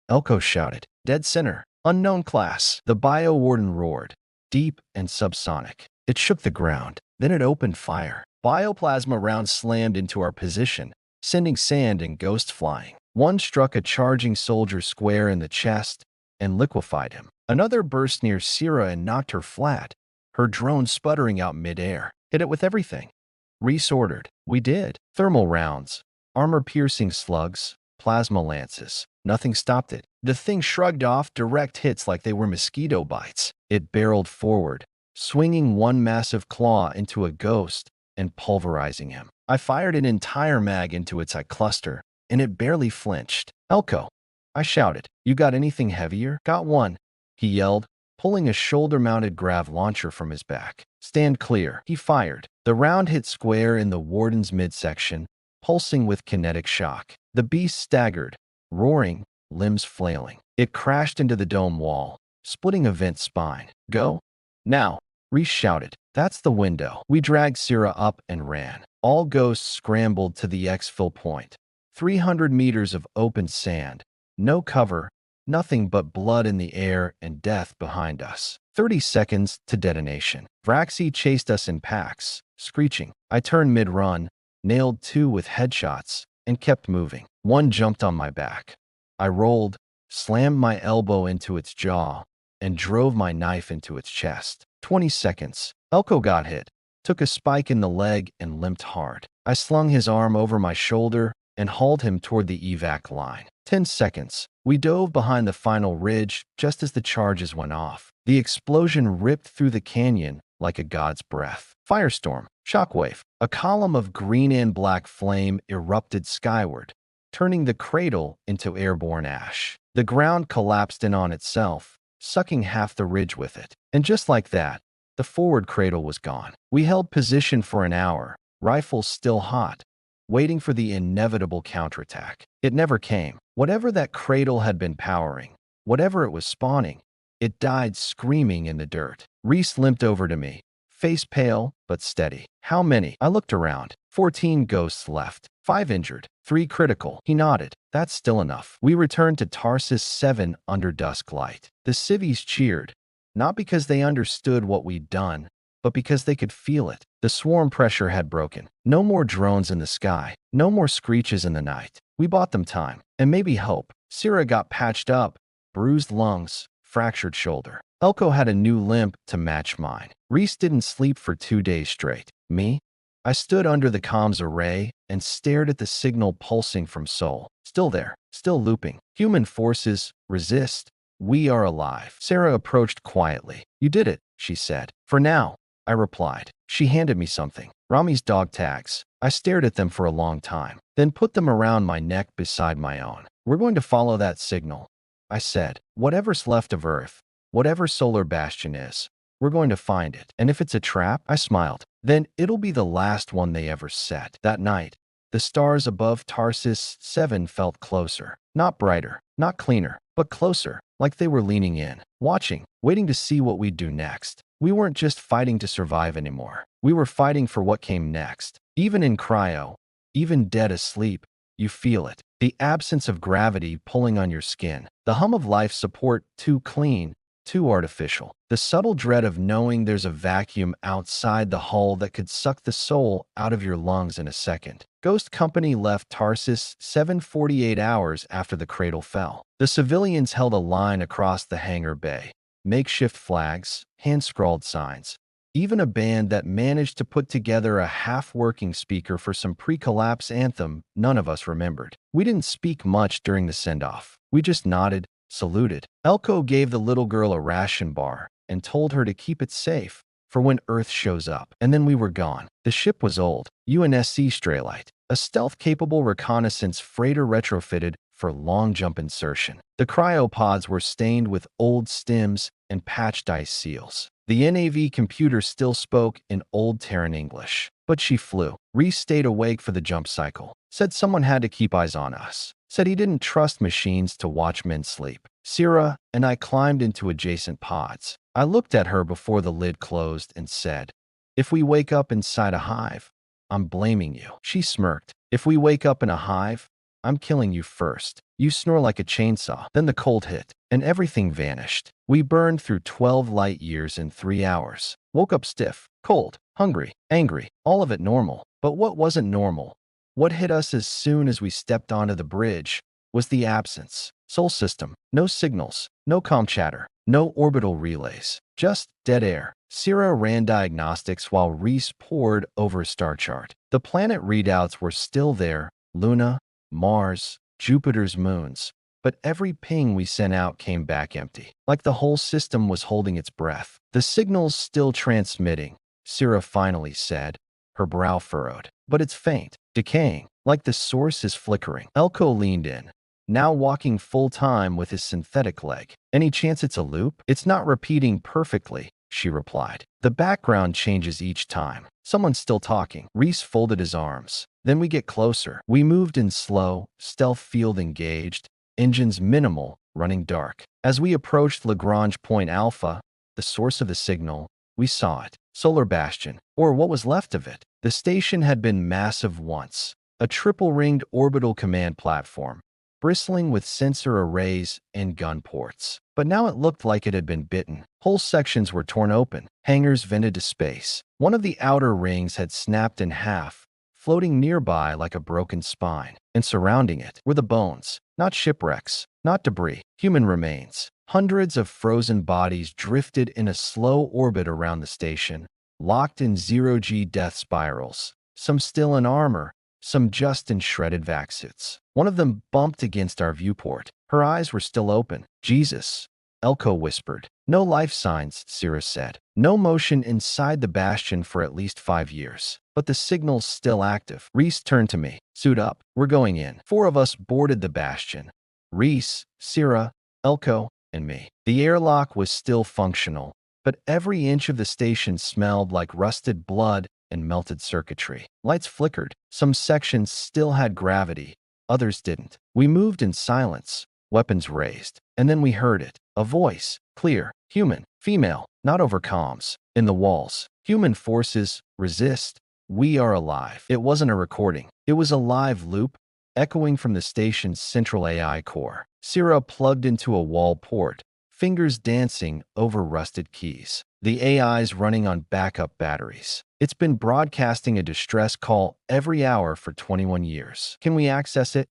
Elko shouted. Dead center. Unknown class. The biowarden roared, deep and subsonic. It shook the ground. Then it opened fire. Bioplasma rounds slammed into our position, sending sand and ghosts flying. One struck a charging soldier square in the chest and liquefied him. Another burst near Syrah and knocked her flat, her drone sputtering out midair. Hit it with everything. Reese ordered. We did. Thermal rounds, armor-piercing slugs, plasma lances. Nothing stopped it. The thing shrugged off direct hits like they were mosquito bites. It barreled forward, swinging one massive claw into a ghost and pulverizing him. I fired an entire mag into its eye cluster, and it barely flinched. Elko, I shouted. You got anything heavier? Got one, he yelled, pulling a shoulder-mounted grav launcher from his back. Stand clear. He fired. The round hit square in the warden's midsection, pulsing with kinetic shock. The beast staggered, roaring, limbs flailing. It crashed into the dome wall, splitting a vent spine. Go. Now, Reese shouted. That's the window. We dragged Syrah up and ran. All ghosts scrambled to the exfil point. 300 meters of open sand. No cover, nothing but blood in the air and death behind us. 30 seconds to detonation. Vraxi chased us in packs, screeching. I turned mid-run, nailed 2 with headshots, and kept moving. One jumped on my back. I rolled, slammed my elbow into its jaw, and drove my knife into its chest. 20 seconds. Elko got hit, took a spike in the leg, and limped hard. I slung his arm over my shoulder and hauled him toward the evac line. 10 seconds. We dove behind the final ridge just as the charges went off. The explosion ripped through the canyon like a god's breath. Firestorm. Shockwave. A column of green and black flame erupted skyward, turning the cradle into airborne ash. The ground collapsed in on itself, sucking half the ridge with it. And just like that, the forward cradle was gone. We held position for an hour, rifles still hot, waiting for the inevitable counterattack. It never came. Whatever that cradle had been powering, whatever it was spawning, it died screaming in the dirt. Reese limped over to me, face pale but steady. How many? I looked around. 14 ghosts left. 5 injured. 3 critical. He nodded. That's still enough. We returned to Tarsus 7 under dusk light. The civvies cheered, not because they understood what we'd done, but because they could feel it. The swarm pressure had broken. No more drones in the sky. No more screeches in the night. We bought them time, and maybe hope. Syrah got patched up, bruised lungs, fractured shoulder. Elko had a new limp to match mine. Reese didn't sleep for 2 days straight. Me? I stood under the comms array and stared at the signal pulsing from Sol. Still there, still looping. Human forces, resist. We are alive. Sarah approached quietly. You did it, she said. For now, I replied. She handed me something. Rami's dog tags. I stared at them for a long time, then put them around my neck beside my own. We're going to follow that signal, I said. Whatever's left of Earth, whatever solar bastion is, we're going to find it. And if it's a trap, I smiled, then it'll be the last one they ever set. That night, the stars above Tarsus 7 felt closer. Not brighter, not cleaner, but closer, like they were leaning in, watching, waiting to see what we'd do next. We weren't just fighting to survive anymore. We were fighting for what came next. Even in cryo, even dead asleep, you feel it. The absence of gravity pulling on your skin. The hum of life support too clean, too artificial. The subtle dread of knowing there's a vacuum outside the hull that could suck the soul out of your lungs in a second. Ghost Company left Tarsus 7:48 hours after the cradle fell. The civilians held a line across the hangar bay. Makeshift flags, hand-scrawled signs. Even a band that managed to put together a half-working speaker for some pre-collapse anthem none of us remembered. We didn't speak much during the send-off. We just nodded, saluted. Elko gave the little girl a ration bar and told her to keep it safe for when Earth shows up. And then we were gone. The ship was old, UNSC Straylight, a stealth-capable reconnaissance freighter retrofitted for long-jump insertion. The cryopods were stained with old stims and patched ice seals. The NAV computer still spoke in old Terran English, but she flew. Reese stayed awake for the jump cycle. Said someone had to keep eyes on us. Said he didn't trust machines to watch men sleep. Syrah and I climbed into adjacent pods. I looked at her before the lid closed and said, if we wake up inside a hive, I'm blaming you. She smirked. If we wake up in a hive, I'm killing you first. You snore like a chainsaw. Then the cold hit, and everything vanished. We burned through 12 light years in 3 hours. Woke up stiff, cold, hungry, angry, all of it normal. But what wasn't normal, what hit us as soon as we stepped onto the bridge, was the absence. Sol system, no signals, no comm chatter, no orbital relays, just dead air. Syrah ran diagnostics while Reese pored over a star chart. The planet readouts were still there, Luna, Mars, Jupiter's moons, but every ping we sent out came back empty, like the whole system was holding its breath. The signal's still transmitting, Syrah finally said, her brow furrowed. But it's faint, decaying, like the source is flickering. Elko leaned in, now walking full-time with his synthetic leg. Any chance it's a loop? It's not repeating perfectly, she replied. The background changes each time. Someone's still talking. Reese folded his arms. Then we get closer. We moved in slow, stealth field engaged, engines minimal, running dark. As we approached Lagrange Point Alpha, the source of the signal, we saw it. Solar Bastion, or what was left of it. The station had been massive once. A triple-ringed orbital command platform, bristling with sensor arrays and gun ports. But now it looked like it had been bitten. Whole sections were torn open, hangars vented to space. One of the outer rings had snapped in half, floating nearby like a broken spine, and surrounding it were the bones, not shipwrecks, not debris, human remains. Hundreds of frozen bodies drifted in a slow orbit around the station, locked in zero-G death spirals, some still in armor, some just in shredded vac suits. One of them bumped against our viewport. Her eyes were still open. Jesus, Elko whispered. No life signs, Cirrus said. No motion inside the bastion for at least 5 years. But the signal's still active. Reese turned to me. Suit up. We're going in. 4 of us boarded the bastion. Reese, Syrah, Elko, and me. The airlock was still functional, but every inch of the station smelled like rusted blood and melted circuitry. Lights flickered. Some sections still had gravity, others didn't. We moved in silence, weapons raised, and then we heard it. A voice, clear, human, female, not over comms. In the walls. Human forces, resist. We are alive. It wasn't a recording. It was a live loop, echoing from the station's central AI core. Syrah plugged into a wall port, fingers dancing over rusted keys. The AI's running on backup batteries. It's been broadcasting a distress call every hour for 21 years. Can we access it?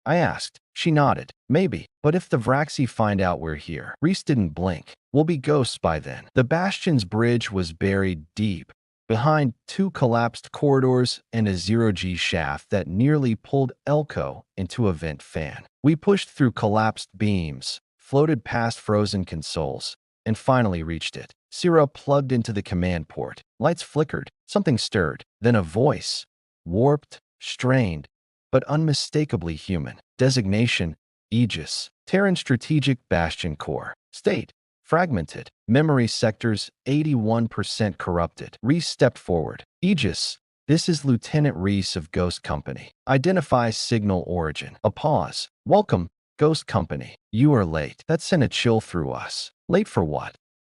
I asked. She nodded. Maybe. But if the Vraxi find out we're here, Reese didn't blink. We'll be ghosts by then. The Bastion's bridge was buried deep, behind 2 collapsed corridors and a zero-G shaft that nearly pulled Elko into a vent fan. We pushed through collapsed beams, floated past frozen consoles, and finally reached it. Syrah plugged into the command port. Lights flickered. Something stirred. Then a voice. Warped, strained, but unmistakably human. Designation, Aegis. Terran Strategic Bastion Core. State, fragmented. Memory sectors, 81% corrupted. Reese stepped forward. Aegis. This is Lieutenant Reese of Ghost Company. Identify signal origin. A pause. Welcome, Ghost Company. You are late. That sent a chill through us. Late for what?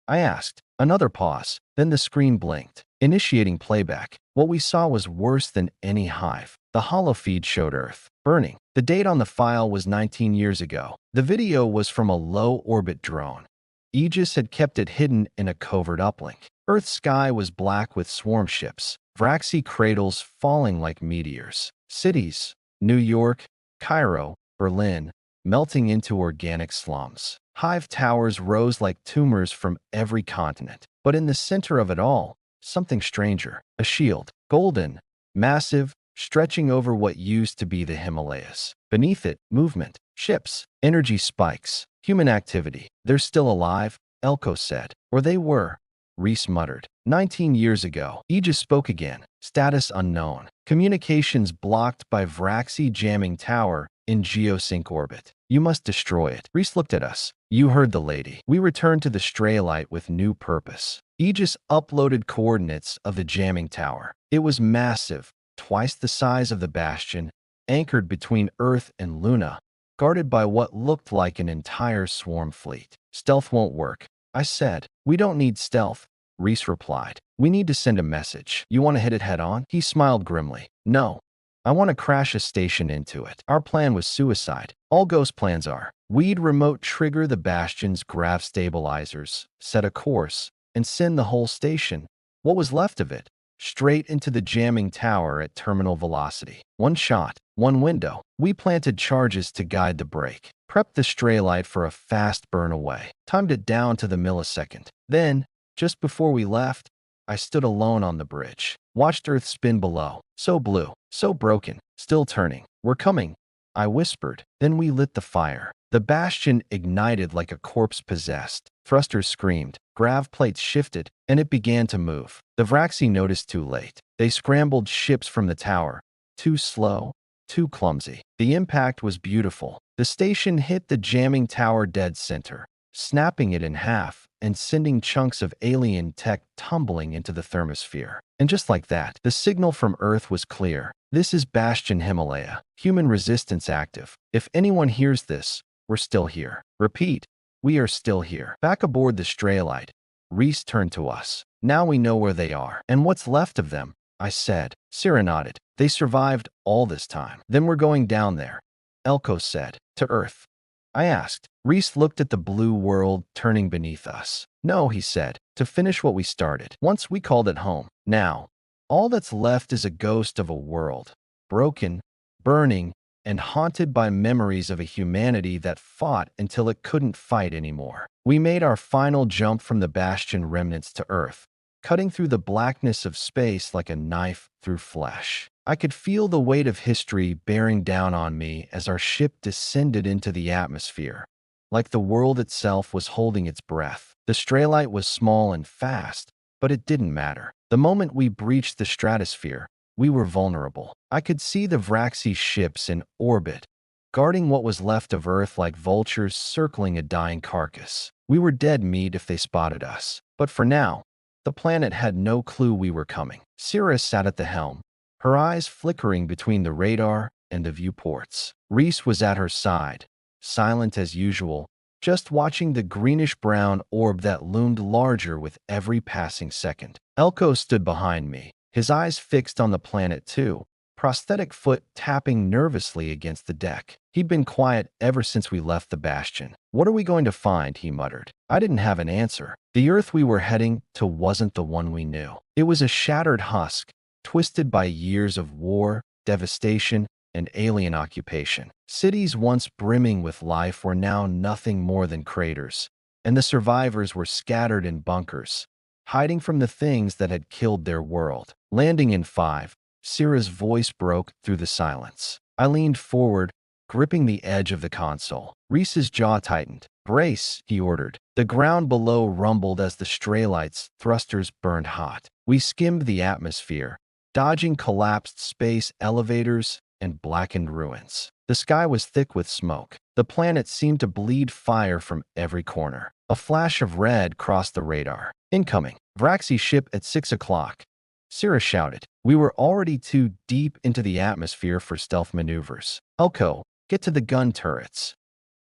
I asked. Another pause. Then the screen blinked, initiating playback. What we saw was worse than any hive. The holofeed showed Earth burning. The date on the file was 19 years ago. The video was from a low-orbit drone. Aegis had kept it hidden in a covert uplink. Earth's sky was black with swarm ships, Vraxi cradles falling like meteors. Cities, New York, Cairo, Berlin, melting into organic slums. Hive towers rose like tumors from every continent. But in the center of it all, something stranger. A shield, golden, massive, stretching over what used to be the Himalayas. Beneath it, movement, ships, energy spikes, human activity. They're still alive, Elko said. Or they were, Reese muttered. 19 years ago. Aegis spoke again. Status unknown. Communications blocked by Vraxi jamming tower in geosync orbit. You must destroy it. Reese looked at us. You heard the lady. We returned to the Straylight with new purpose. Aegis uploaded coordinates of the jamming tower. It was massive, twice the size of the Bastion, anchored between Earth and Luna, guarded by what looked like an entire swarm fleet. Stealth won't work, I said. We don't need stealth, Reese replied. We need to send a message. You want to hit it head on? He smiled grimly. No. I want to crash a station into it. Our plan was suicide. All Ghost plans are. We'd remote trigger the Bastion's grav stabilizers, set a course, and send the whole station, what was left of it, straight into the jamming tower at terminal velocity. One shot, one window. We planted charges to guide the break. Prepped the Straylight for a fast burn away. Timed it down to the millisecond. Then, just before we left, I stood alone on the bridge. Watched Earth spin below. So blue, so broken, still turning. We're coming, I whispered. Then we lit the fire. The Bastion ignited like a corpse possessed. Thrusters screamed. Grav plates shifted, and it began to move. The Vraxi noticed too late. They scrambled ships from the tower. Too slow, too clumsy. The impact was beautiful. The station hit the jamming tower dead center, snapping it in half and sending chunks of alien tech tumbling into the thermosphere. And just like that, the signal from Earth was clear. This is Bastion Himalaya. Human resistance active. If anyone hears this, we're still here. Repeat, we are still here. Back aboard the Straylight, Reese turned to us. Now we know where they are. And what's left of them, I said. Syrah nodded. They survived all this time. Then we're going down there, Elko said. To Earth. I asked. Reese looked at the blue world turning beneath us. No, he said. To finish what we started. Once we called it home. Now, All that's left is a ghost of a world, broken, burning, and haunted by memories of a humanity that fought until it couldn't fight anymore. We made our final jump from the Bastion remnants to Earth, cutting through the blackness of space like a knife through flesh. I could feel the weight of history bearing down on me as our ship descended into the atmosphere, like the world itself was holding its breath. The Straylight was small and fast, but it didn't matter. The moment we breached the stratosphere, we were vulnerable. I could see the Vraxi ships in orbit, guarding what was left of Earth like vultures circling a dying carcass. We were dead meat if they spotted us. But for now, the planet had no clue we were coming. Syrah sat at the helm, her eyes flickering between the radar and the viewports. Reese was at her side, silent as usual, just watching the greenish-brown orb that loomed larger with every passing second. Elko stood behind me, his eyes fixed on the planet too, prosthetic foot tapping nervously against the deck. He'd been quiet ever since we left the Bastion. "What are we going to find?" he muttered. I didn't have an answer. The Earth we were heading to wasn't the one we knew. It was a shattered husk, twisted by years of war, devastation, and alien occupation. Cities once brimming with life were now nothing more than craters, and the survivors were scattered in bunkers, hiding from the things that had killed their world. Landing in 5, Syrah's voice broke through the silence. I leaned forward, gripping the edge of the console. Reese's jaw tightened. "Brace," he ordered. The ground below rumbled as the Straylight's thrusters burned hot. We skimmed the atmosphere, dodging collapsed space elevators and blackened ruins. The sky was thick with smoke. The planet seemed to bleed fire from every corner. A flash of red crossed the radar. "Incoming. Vraxi ship at 6 o'clock." Syrah shouted. We were already too deep into the atmosphere for stealth maneuvers. "Elko, get to the gun turrets."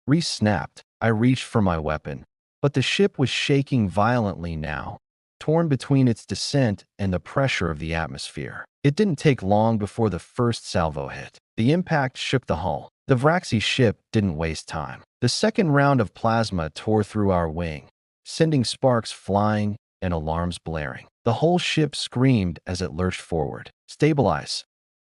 Reese snapped. I reached for my weapon, but the ship was shaking violently now, torn between its descent and the pressure of the atmosphere. It didn't take long before the first salvo hit. The impact shook the hull. The Vraxi ship didn't waste time. The second round of plasma tore through our wing, sending sparks flying and alarms blaring. The whole ship screamed as it lurched forward. "Stabilize,"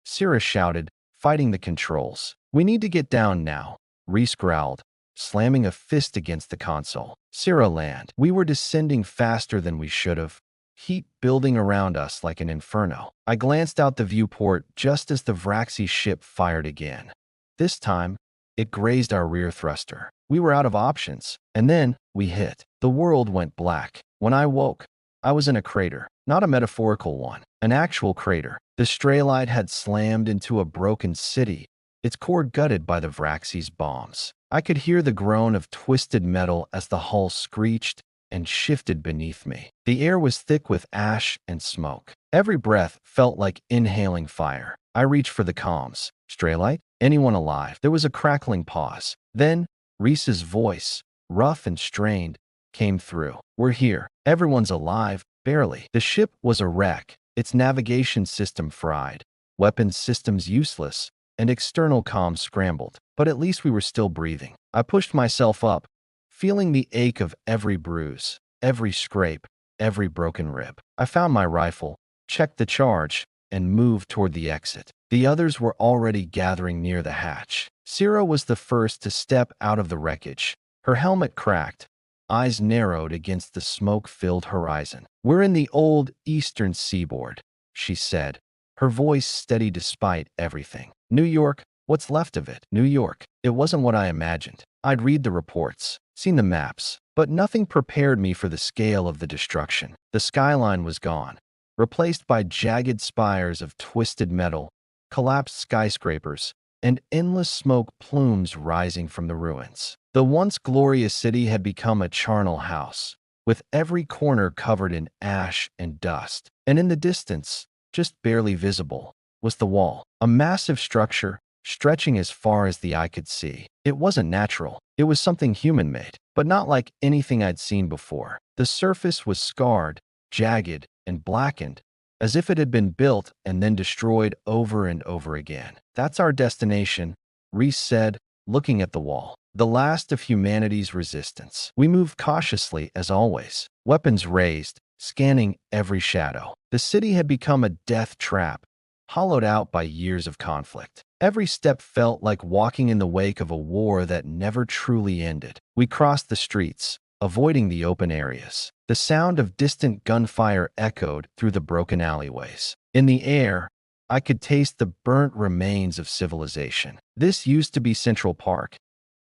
Syrah shouted, fighting the controls. "We need to get down now," Reese growled, slamming a fist against the console. "Syrah, land." We were descending faster than we should have, heat building around us like an inferno. I glanced out the viewport just as the Vraxi ship fired again. This time, it grazed our rear thruster. We were out of options, and then we hit. The world went black. When I woke, I was in a crater. Not a metaphorical one, an actual crater. The Straylight had slammed into a broken city, its core gutted by the Vraxi's bombs. I could hear the groan of twisted metal as the hull screeched and shifted beneath me. The air was thick with ash and smoke. Every breath felt like inhaling fire. I reached for the comms. "Straylight? Anyone alive?" There was a crackling pause. Then, Reese's voice, rough and strained, came through. "We're here. Everyone's alive, barely." The ship was a wreck, its navigation system fried, weapons systems useless, and external comms scrambled. But at least we were still breathing. I pushed myself up, feeling the ache of every bruise, every scrape, every broken rib. I found my rifle, checked the charge, and moved toward the exit. The others were already gathering near the hatch. Syrah was the first to step out of the wreckage. Her helmet cracked, eyes narrowed against the smoke-filled horizon. "We're in the old eastern seaboard," she said, her voice steady despite everything. "New York, what's left of it." New York. It wasn't what I imagined. I'd read the reports, seen the maps, but nothing prepared me for the scale of the destruction. The skyline was gone, replaced by jagged spires of twisted metal, collapsed skyscrapers, and endless smoke plumes rising from the ruins. The once glorious city had become a charnel house, with every corner covered in ash and dust. And in the distance, just barely visible, was the wall, a massive structure stretching as far as the eye could see. It wasn't natural. It was something human-made, but not like anything I'd seen before. The surface was scarred, jagged, and blackened, as if it had been built and then destroyed over and over again. "That's our destination," Reese said, looking at the wall. "The last of humanity's resistance." We moved cautiously, as always, weapons raised, scanning every shadow. The city had become a death trap, hollowed out by years of conflict. Every step felt like walking in the wake of a war that never truly ended. We crossed the streets, avoiding the open areas. The sound of distant gunfire echoed through the broken alleyways. In the air, I could taste the burnt remains of civilization. "This used to be Central Park,"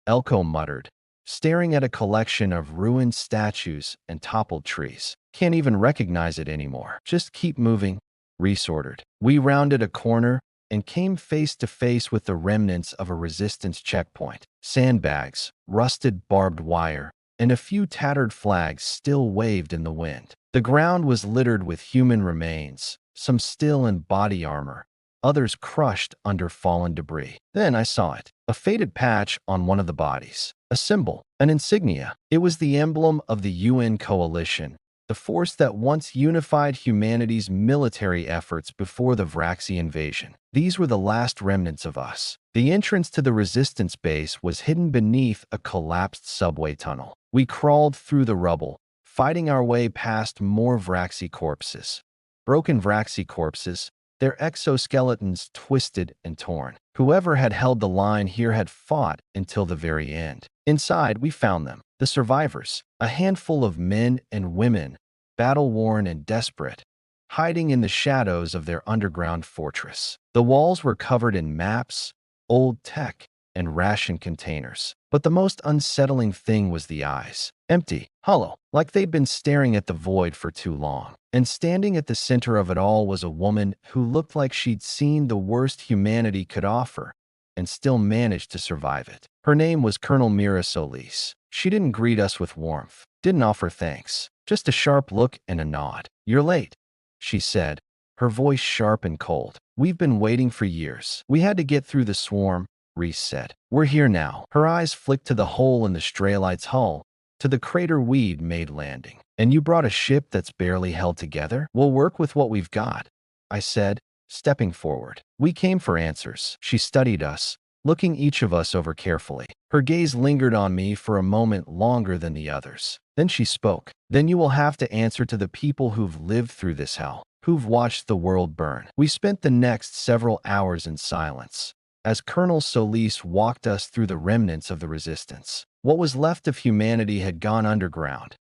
Elko muttered, staring at a collection of ruined statues and toppled trees. "Can't even recognize it anymore." "Just keep moving," Reese ordered. We rounded a corner and came face to face with the remnants of a resistance checkpoint. Sandbags, rusted barbed wire, and a few tattered flags still waved in the wind. The ground was littered with human remains, some still in body armor, others crushed under fallen debris. Then I saw it, a faded patch on one of the bodies, a symbol, an insignia. It was the emblem of the UN coalition, the force that once unified humanity's military efforts before the Vraxi invasion. These were the last remnants of us. The entrance to the resistance base was hidden beneath a collapsed subway tunnel. We crawled through the rubble, fighting our way past more Vraxi corpses. Broken Vraxi corpses, their exoskeletons twisted and torn. Whoever had held the line here had fought until the very end. Inside, we found them, the survivors, a handful of men and women, battle-worn and desperate, hiding in the shadows of their underground fortress. The walls were covered in maps, old tech, and ration containers. But the most unsettling thing was the eyes. Empty, hollow, like they'd been staring at the void for too long. And standing at the center of it all was a woman who looked like she'd seen the worst humanity could offer and still managed to survive it. Her name was Colonel Mira Solis. She didn't greet us with warmth, didn't offer thanks, just a sharp look and a nod. "You're late," she said, her voice sharp and cold. "We've been waiting for years. We had to get through the swarm," Reese said. "We're here now." Her eyes flicked to the hole in the Straylight's hull, to the crater we'd made landing. "And you brought a ship that's barely held together?" "We'll work with what we've got," I said, stepping forward. "We came for answers." She studied us, looking each of us over carefully. Her gaze lingered on me for a moment longer than the others. Then she spoke. "Then you will have to answer to the people who've lived through this hell, who've watched the world burn." We spent the next several hours in silence, as Colonel Solis walked us through the remnants of the resistance. What was left of humanity had gone underground,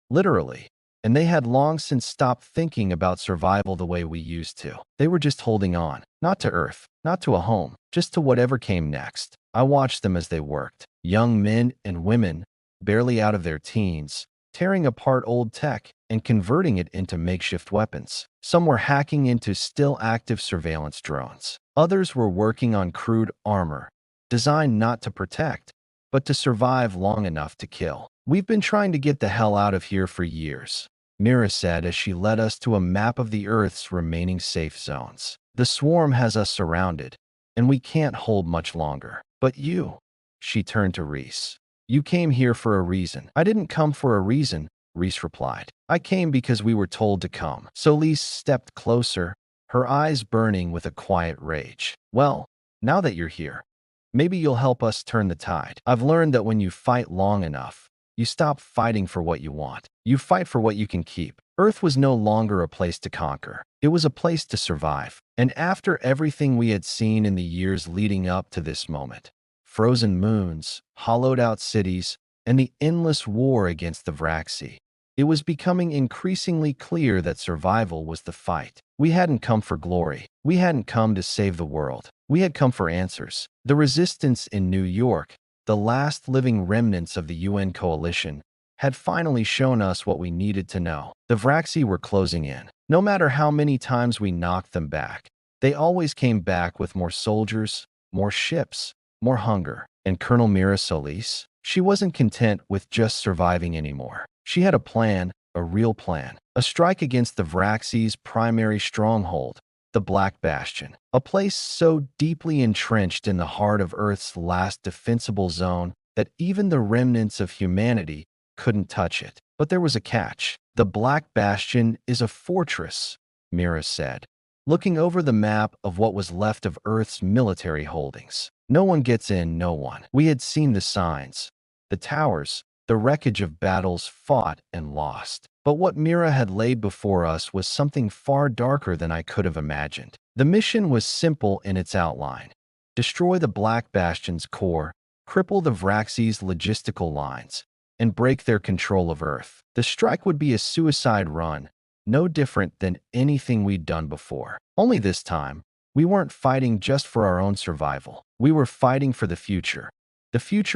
literally, and they had long since stopped thinking about survival the way we used to. They were just holding on, not to Earth, not to a home, just to whatever came next. I watched them as they worked, young men and women, barely out of their teens, tearing apart old tech and converting it into makeshift weapons. Some were hacking into still active surveillance drones. Others were working on crude armor, designed not to protect, but to survive long enough to kill. "We've been trying to get the hell out of here for years," Mira said as she led us to a map of the Earth's remaining safe zones. "The swarm has us surrounded, and we can't hold much longer. But you," she turned to Reese, "you came here for a reason." "I didn't come for a reason," Reese replied. "I came because we were told to come." Solis stepped closer, her eyes burning with a quiet rage. "Well, now that you're here, maybe you'll help us turn the tide. I've learned that when you fight long enough, you stop fighting for what you want. You fight for what you can keep." Earth was no longer a place to conquer. It was a place to survive. And after everything we had seen in the years leading up to this moment, frozen moons, hollowed-out cities, and the endless war against the Vraxi, it was becoming increasingly clear that survival was the fight. We hadn't come for glory. We hadn't come to save the world. We had come for answers. The resistance in New York, the last living remnants of the UN coalition, had finally shown us what we needed to know. The Vraxi were closing in. No matter how many times we knocked them back, they always came back with more soldiers, more ships, more hunger. And Colonel Mira Solis? She wasn't content with just surviving anymore. She had a plan, a real plan. A strike against the Vraxi's primary stronghold, the Black Bastion. A place so deeply entrenched in the heart of Earth's last defensible zone that even the remnants of humanity couldn't touch it. But there was a catch. "The Black Bastion is a fortress," Mira said, looking over the map of what was left of Earth's military holdings. "No one gets in, no one." We had seen the signs, the towers, the wreckage of battles fought and lost. But what Mira had laid before us was something far darker than I could have imagined. The mission was simple in its outline. Destroy the Black Bastion's core, cripple the Vraxi's logistical lines, and break their control of Earth. The strike would be a suicide run, no different than anything we'd done before. Only this time, we weren't fighting just for our own survival. We were fighting for the future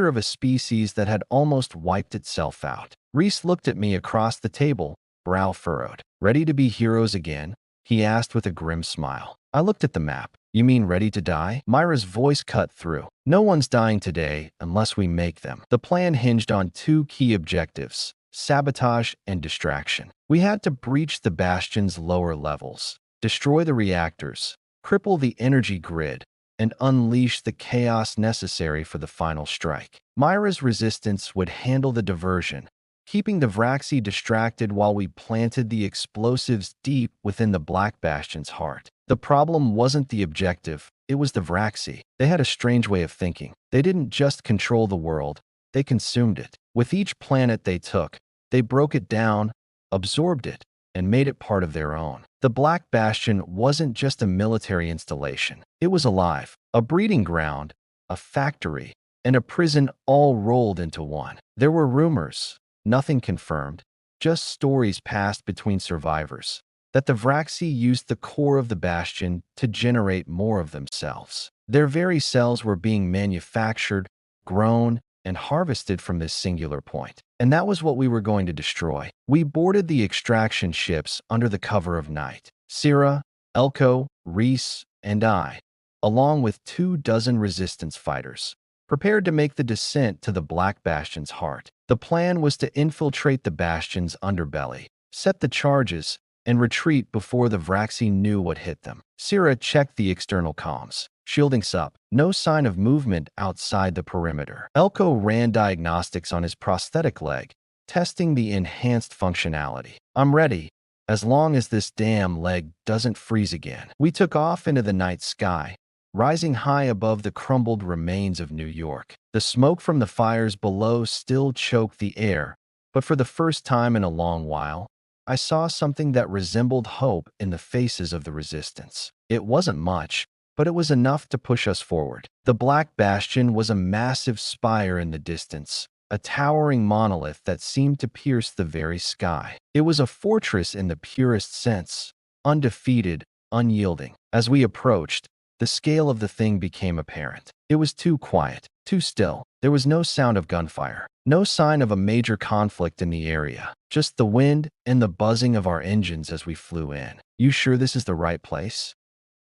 of a species that had almost wiped itself out. Reese looked at me across the table, brow furrowed. Ready to be heroes again? He asked with a grim smile. I looked at the map. You mean ready to die? Myra's voice cut through. No one's dying today unless we make them. The plan hinged on two key objectives: sabotage and distraction. We had to breach the Bastion's lower levels, destroy the reactors, cripple the energy grid, and unleash the chaos necessary for the final strike. Myra's resistance would handle the diversion, keeping the Vraxi distracted while we planted the explosives deep within the Black Bastion's heart. The problem wasn't the objective, it was the Vraxi. They had a strange way of thinking. They didn't just control the world, they consumed it. With each planet they took, they broke it down, absorbed it, and made it part of their own. The Black Bastion wasn't just a military installation. It was alive, a breeding ground, a factory, and a prison all rolled into one. There were rumors, nothing confirmed, just stories passed between survivors, that the Vraxi used the core of the Bastion to generate more of themselves. Their very cells were being manufactured, grown, and harvested from this singular point. And that was what we were going to destroy. We boarded the extraction ships under the cover of night. Syrah, Elko, Reese, and I, along with 24 resistance fighters, prepared to make the descent to the Black Bastion's heart. The plan was to infiltrate the Bastion's underbelly, set the charges, and retreat before the Vraxi knew what hit them. Syrah checked the external comms. Shielding's up. No sign of movement outside the perimeter. Elko ran diagnostics on his prosthetic leg, testing the enhanced functionality. I'm ready, as long as this damn leg doesn't freeze again. We took off into the night sky, rising high above the crumbled remains of New York. The smoke from the fires below still choked the air, but for the first time in a long while, I saw something that resembled hope in the faces of the resistance. It wasn't much, but it was enough to push us forward. The Black Bastion was a massive spire in the distance, a towering monolith that seemed to pierce the very sky. It was a fortress in the purest sense, undefeated, unyielding. As we approached, the scale of the thing became apparent. It was too quiet, too still. There was no sound of gunfire, no sign of a major conflict in the area, just the wind and the buzzing of our engines as we flew in. You sure this is the right place?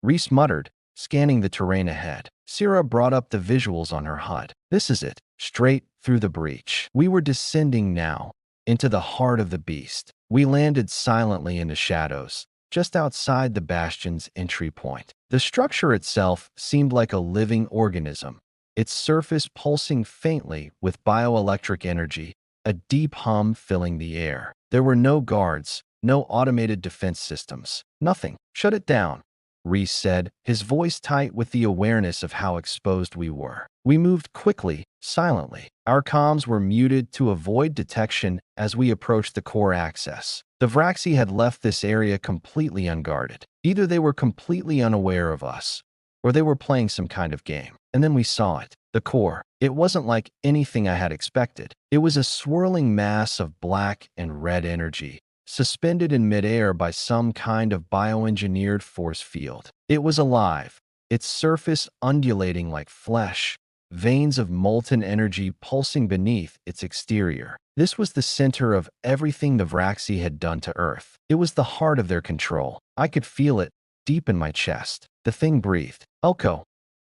Reese muttered, scanning the terrain ahead. Syrah brought up the visuals on her HUD. This is it, straight through the breach. We were descending now, into the heart of the beast. We landed silently in the shadows, just outside the Bastion's entry point. The structure itself seemed like a living organism, its surface pulsing faintly with bioelectric energy, a deep hum filling the air. There were no guards, no automated defense systems, nothing. Shut it down, Reese said, his voice tight with the awareness of how exposed we were. We moved quickly, silently. Our comms were muted to avoid detection as we approached the core access. The Vraxi had left this area completely unguarded. Either they were completely unaware of us, or they were playing some kind of game. And then we saw it. The core. It wasn't like anything I had expected. It was a swirling mass of black and red energy, suspended in midair by some kind of bioengineered force field. It was alive, its surface undulating like flesh, veins of molten energy pulsing beneath its exterior. This was the center of everything the Vraxi had done to Earth. It was the heart of their control. I could feel it, deep in my chest. The thing breathed. Elko,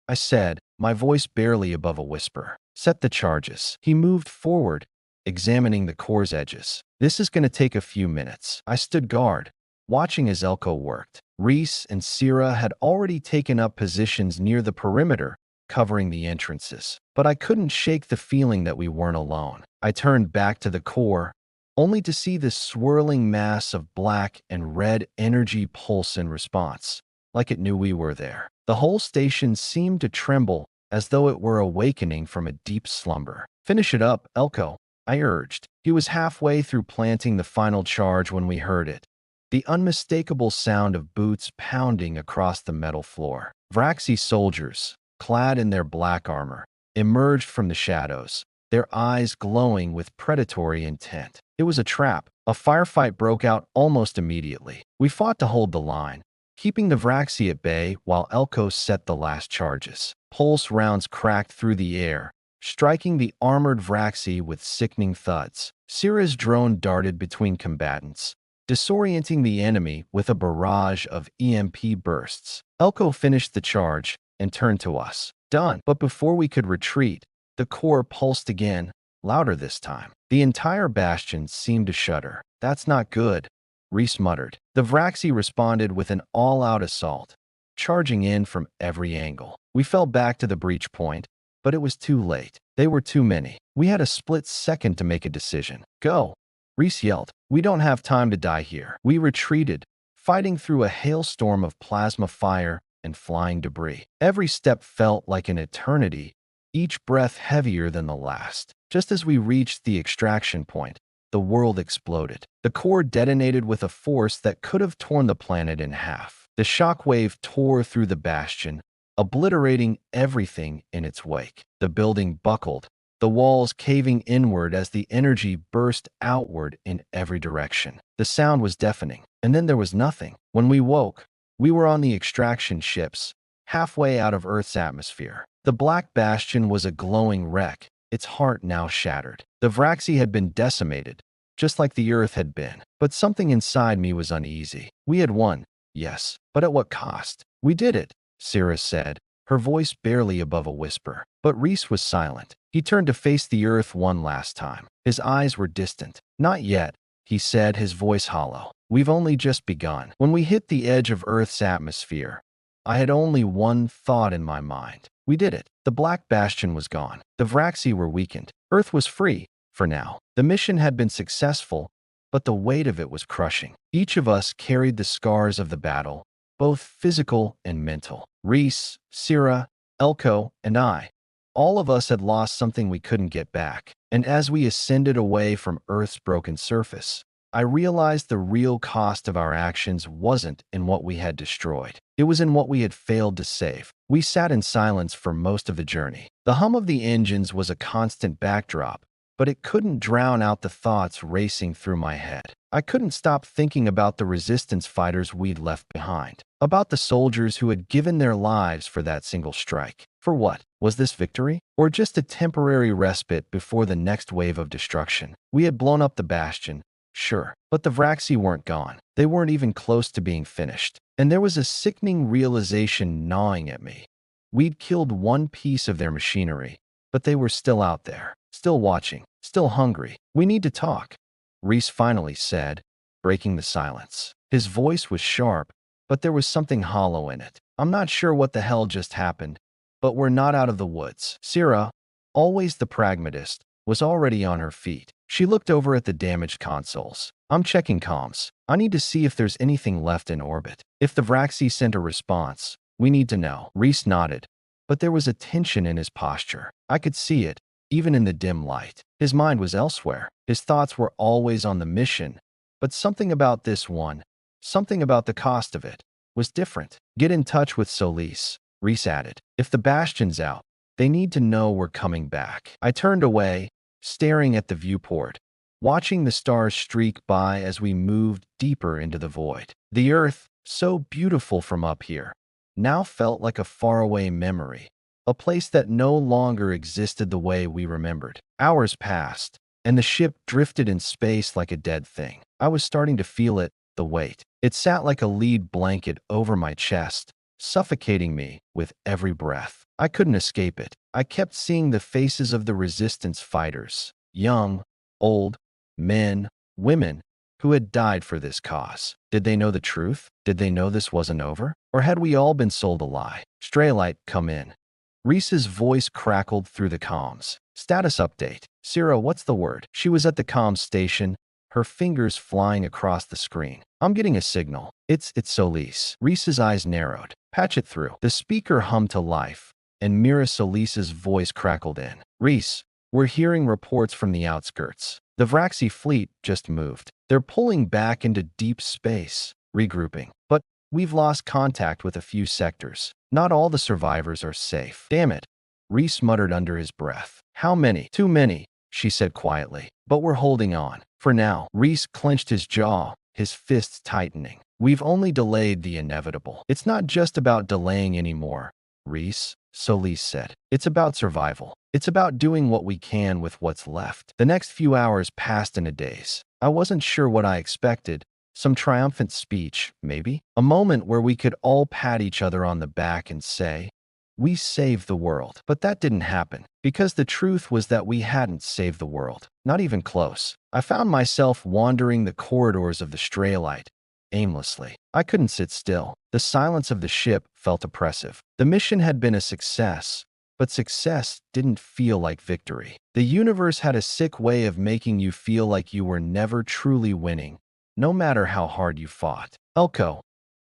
I said, my voice barely above a whisper. Set the charges. He moved forward, examining the core's edges. This is going to take a few minutes. I stood guard, watching as Elko worked. Reese and Syrah had already taken up positions near the perimeter, covering the entrances. But I couldn't shake the feeling that we weren't alone. I turned back to the core, only to see this swirling mass of black and red energy pulse in response, like it knew we were there. The whole station seemed to tremble, as though it were awakening from a deep slumber. Finish it up, Elko, I urged. He was halfway through planting the final charge when we heard it. The unmistakable sound of boots pounding across the metal floor. Vraxi soldiers, clad in their black armor, emerged from the shadows, their eyes glowing with predatory intent. It was a trap. A firefight broke out almost immediately. We fought to hold the line, keeping the Vraxi at bay while Elko set the last charges. Pulse rounds cracked through the air, striking the armored Vraxi with sickening thuds. Sira's drone darted between combatants, disorienting the enemy with a barrage of EMP bursts. Elko finished the charge and turned to us. Done. But before we could retreat, the core pulsed again, louder this time. The entire bastion seemed to shudder. That's not good, Reese muttered. The Vraxi responded with an all-out assault, charging in from every angle. We fell back to the breach point, but it was too late. They were too many. We had a split second to make a decision. Go, Reese yelled. We don't have time to die here. We retreated, fighting through a hailstorm of plasma fire and flying debris. Every step felt like an eternity, each breath heavier than the last. Just as we reached the extraction point, the world exploded. The core detonated with a force that could have torn the planet in half. The shockwave tore through the bastion, obliterating everything in its wake. The building buckled, the walls caving inward as the energy burst outward in every direction. The sound was deafening, and then there was nothing. When we woke, we were on the extraction ships, halfway out of Earth's atmosphere. The Black Bastion was a glowing wreck, its heart now shattered. The Vraxi had been decimated, just like the Earth had been. But something inside me was uneasy. We had won, yes, but at what cost? We did it, Sira said, her voice barely above a whisper. But Reese was silent. He turned to face the Earth one last time. His eyes were distant. Not yet, he said, his voice hollow. We've only just begun. When we hit the edge of Earth's atmosphere, I had only one thought in my mind. We did it. The Black Bastion was gone. The Vraxi were weakened. Earth was free, for now. The mission had been successful, but the weight of it was crushing. Each of us carried the scars of the battle, both physical and mental. Reese, Sira, Elko, and I. All of us had lost something we couldn't get back. And as we ascended away from Earth's broken surface, I realized the real cost of our actions wasn't in what we had destroyed. It was in what we had failed to save. We sat in silence for most of the journey. The hum of the engines was a constant backdrop, but it couldn't drown out the thoughts racing through my head. I couldn't stop thinking about the resistance fighters we'd left behind, about the soldiers who had given their lives for that single strike. For what? Was this victory? Or just a temporary respite before the next wave of destruction? We had blown up the bastion, sure, but the Vraxi weren't gone. They weren't even close to being finished. And there was a sickening realization gnawing at me. We'd killed one piece of their machinery, but they were still out there, still watching, still hungry. We need to talk, Reese finally said, breaking the silence. His voice was sharp, but there was something hollow in it. I'm not sure what the hell just happened, but we're not out of the woods. Sira, always the pragmatist, was already on her feet. She looked over at the damaged consoles. I'm checking comms. I need to see if there's anything left in orbit. If the Vraxi sent a response, we need to know. Reese nodded, but there was a tension in his posture. I could see it, even in the dim light. His mind was elsewhere. His thoughts were always on the mission, but something about this one, something about the cost of it, was different. Get in touch with Solis, Reese added. If the Bastion's out, they need to know we're coming back. I turned away, staring at the viewport, watching the stars streak by as we moved deeper into the void. The Earth, so beautiful from up here, now felt like a faraway memory, a place that no longer existed the way we remembered. Hours passed, and the ship drifted in space like a dead thing. I was starting to feel it, the weight. It sat like a lead blanket over my chest, suffocating me with every breath. I couldn't escape it. I kept seeing the faces of the resistance fighters, young, old, men, women, who had died for this cause. Did they know the truth? Did they know this wasn't over? Or had we all been sold a lie? Straylight, come in. Reese's voice crackled through the comms. Status update. Sira, what's the word? She was at the comms station, her fingers flying across the screen. I'm getting a signal. It's Solis. Reese's eyes narrowed. Patch it through. The speaker hummed to life, and Mira Solis's voice crackled in. Reese, we're hearing reports from the outskirts. The Vraxi fleet just moved. They're pulling back into deep space, regrouping. But we've lost contact with a few sectors. Not all the survivors are safe. Damn it, Reese muttered under his breath. How many? Too many, she said quietly. But we're holding on. For now. Reese clenched his jaw, his fists tightening. We've only delayed the inevitable. It's not just about delaying anymore, Reese, Solis said. It's about survival. It's about doing what we can with what's left. The next few hours passed in a daze. I wasn't sure what I expected. Some triumphant speech, maybe? A moment where we could all pat each other on the back and say, "We saved the world." But that didn't happen, because the truth was that we hadn't saved the world. Not even close. I found myself wandering the corridors of the Straylight, aimlessly. I couldn't sit still. The silence of the ship felt oppressive. The mission had been a success, but success didn't feel like victory. The universe had a sick way of making you feel like you were never truly winning, no matter how hard you fought. "Elko,"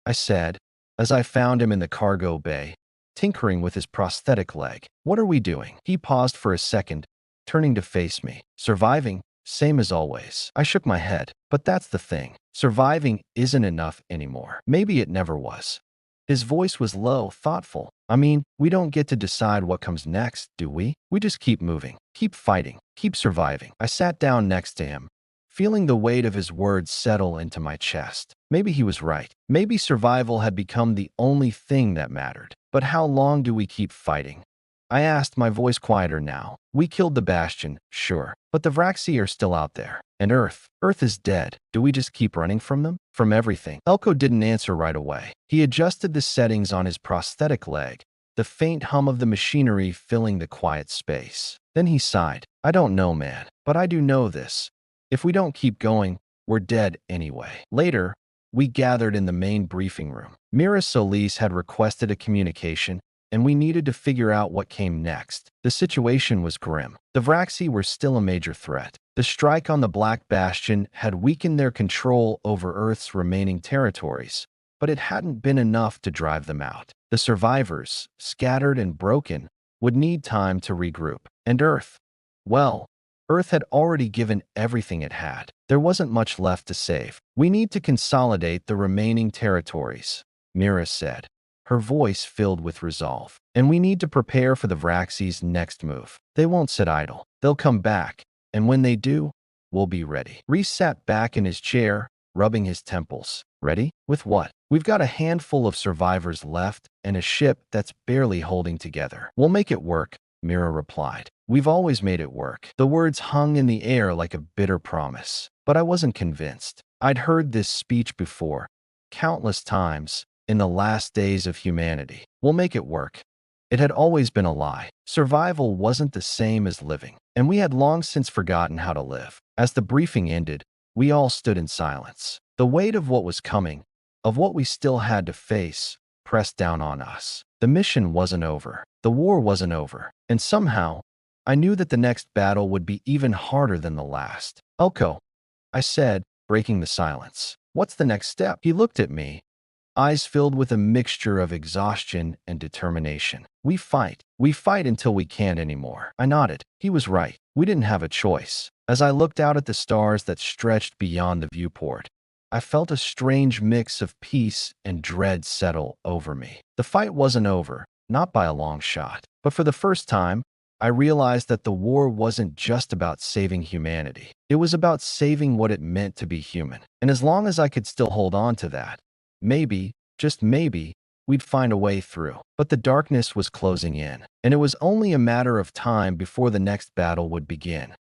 I said, as I found him in the cargo bay, tinkering with his prosthetic leg. "What are we doing?" He paused for a second, turning to face me. "Surviving, same as always." I shook my head. But that's the thing. Surviving isn't enough anymore. Maybe it never was. His voice was low, thoughtful. I mean, we don't get to decide what comes next, do we? We just keep moving, keep fighting, keep surviving. I sat down next to him, feeling the weight of his words settle into my chest. Maybe he was right. Maybe survival had become the only thing that mattered. But how long do we keep fighting? I asked, my voice quieter now. We killed the Bastion, sure, but the Vraxi are still out there. And Earth is dead. Do we just keep running from them? From everything? Elko didn't answer right away. He adjusted the settings on his prosthetic leg, the faint hum of the machinery filling the quiet space. Then he sighed. "I don't know, man, but I do know this. If we don't keep going, we're dead anyway." Later, we gathered in the main briefing room. Mira Solis had requested a communication, and we needed to figure out what came next. The situation was grim. The Vraxi were still a major threat. The strike on the Black Bastion had weakened their control over Earth's remaining territories, but it hadn't been enough to drive them out. The survivors, scattered and broken, would need time to regroup. And Earth? Well, Earth had already given everything it had. There wasn't much left to save. "We need to consolidate the remaining territories," Mira said, her voice filled with resolve. "And we need to prepare for the Vraxi's next move. They won't sit idle. They'll come back, and when they do, we'll be ready." Reese sat back in his chair, rubbing his temples. "Ready? With what? We've got a handful of survivors left and a ship that's barely holding together." "We'll make it work," Mira replied. "We've always made it work." The words hung in the air like a bitter promise. But I wasn't convinced. I'd heard this speech before, countless times, in the last days of humanity. "We'll make it work." It had always been a lie. Survival wasn't the same as living, and we had long since forgotten how to live. As the briefing ended, we all stood in silence. The weight of what was coming, of what we still had to face, pressed down on us. The mission wasn't over. The war wasn't over. And somehow, I knew that the next battle would be even harder than the last. "Elko," I said, breaking the silence. "What's the next step?" He looked at me, eyes filled with a mixture of exhaustion and determination. We fight. We fight until we can't anymore." I nodded. He was right. We didn't have a choice. As I looked out at the stars that stretched beyond the viewport, I felt a strange mix of peace and dread settle over me. The fight wasn't over, not by a long shot. But for the first time, I realized that the war wasn't just about saving humanity. It was about saving what it meant to be human. And as long as I could still hold on to that, maybe, just maybe, we'd find a way through. But the darkness was closing in, and it was only a matter of time before the next battle would begin.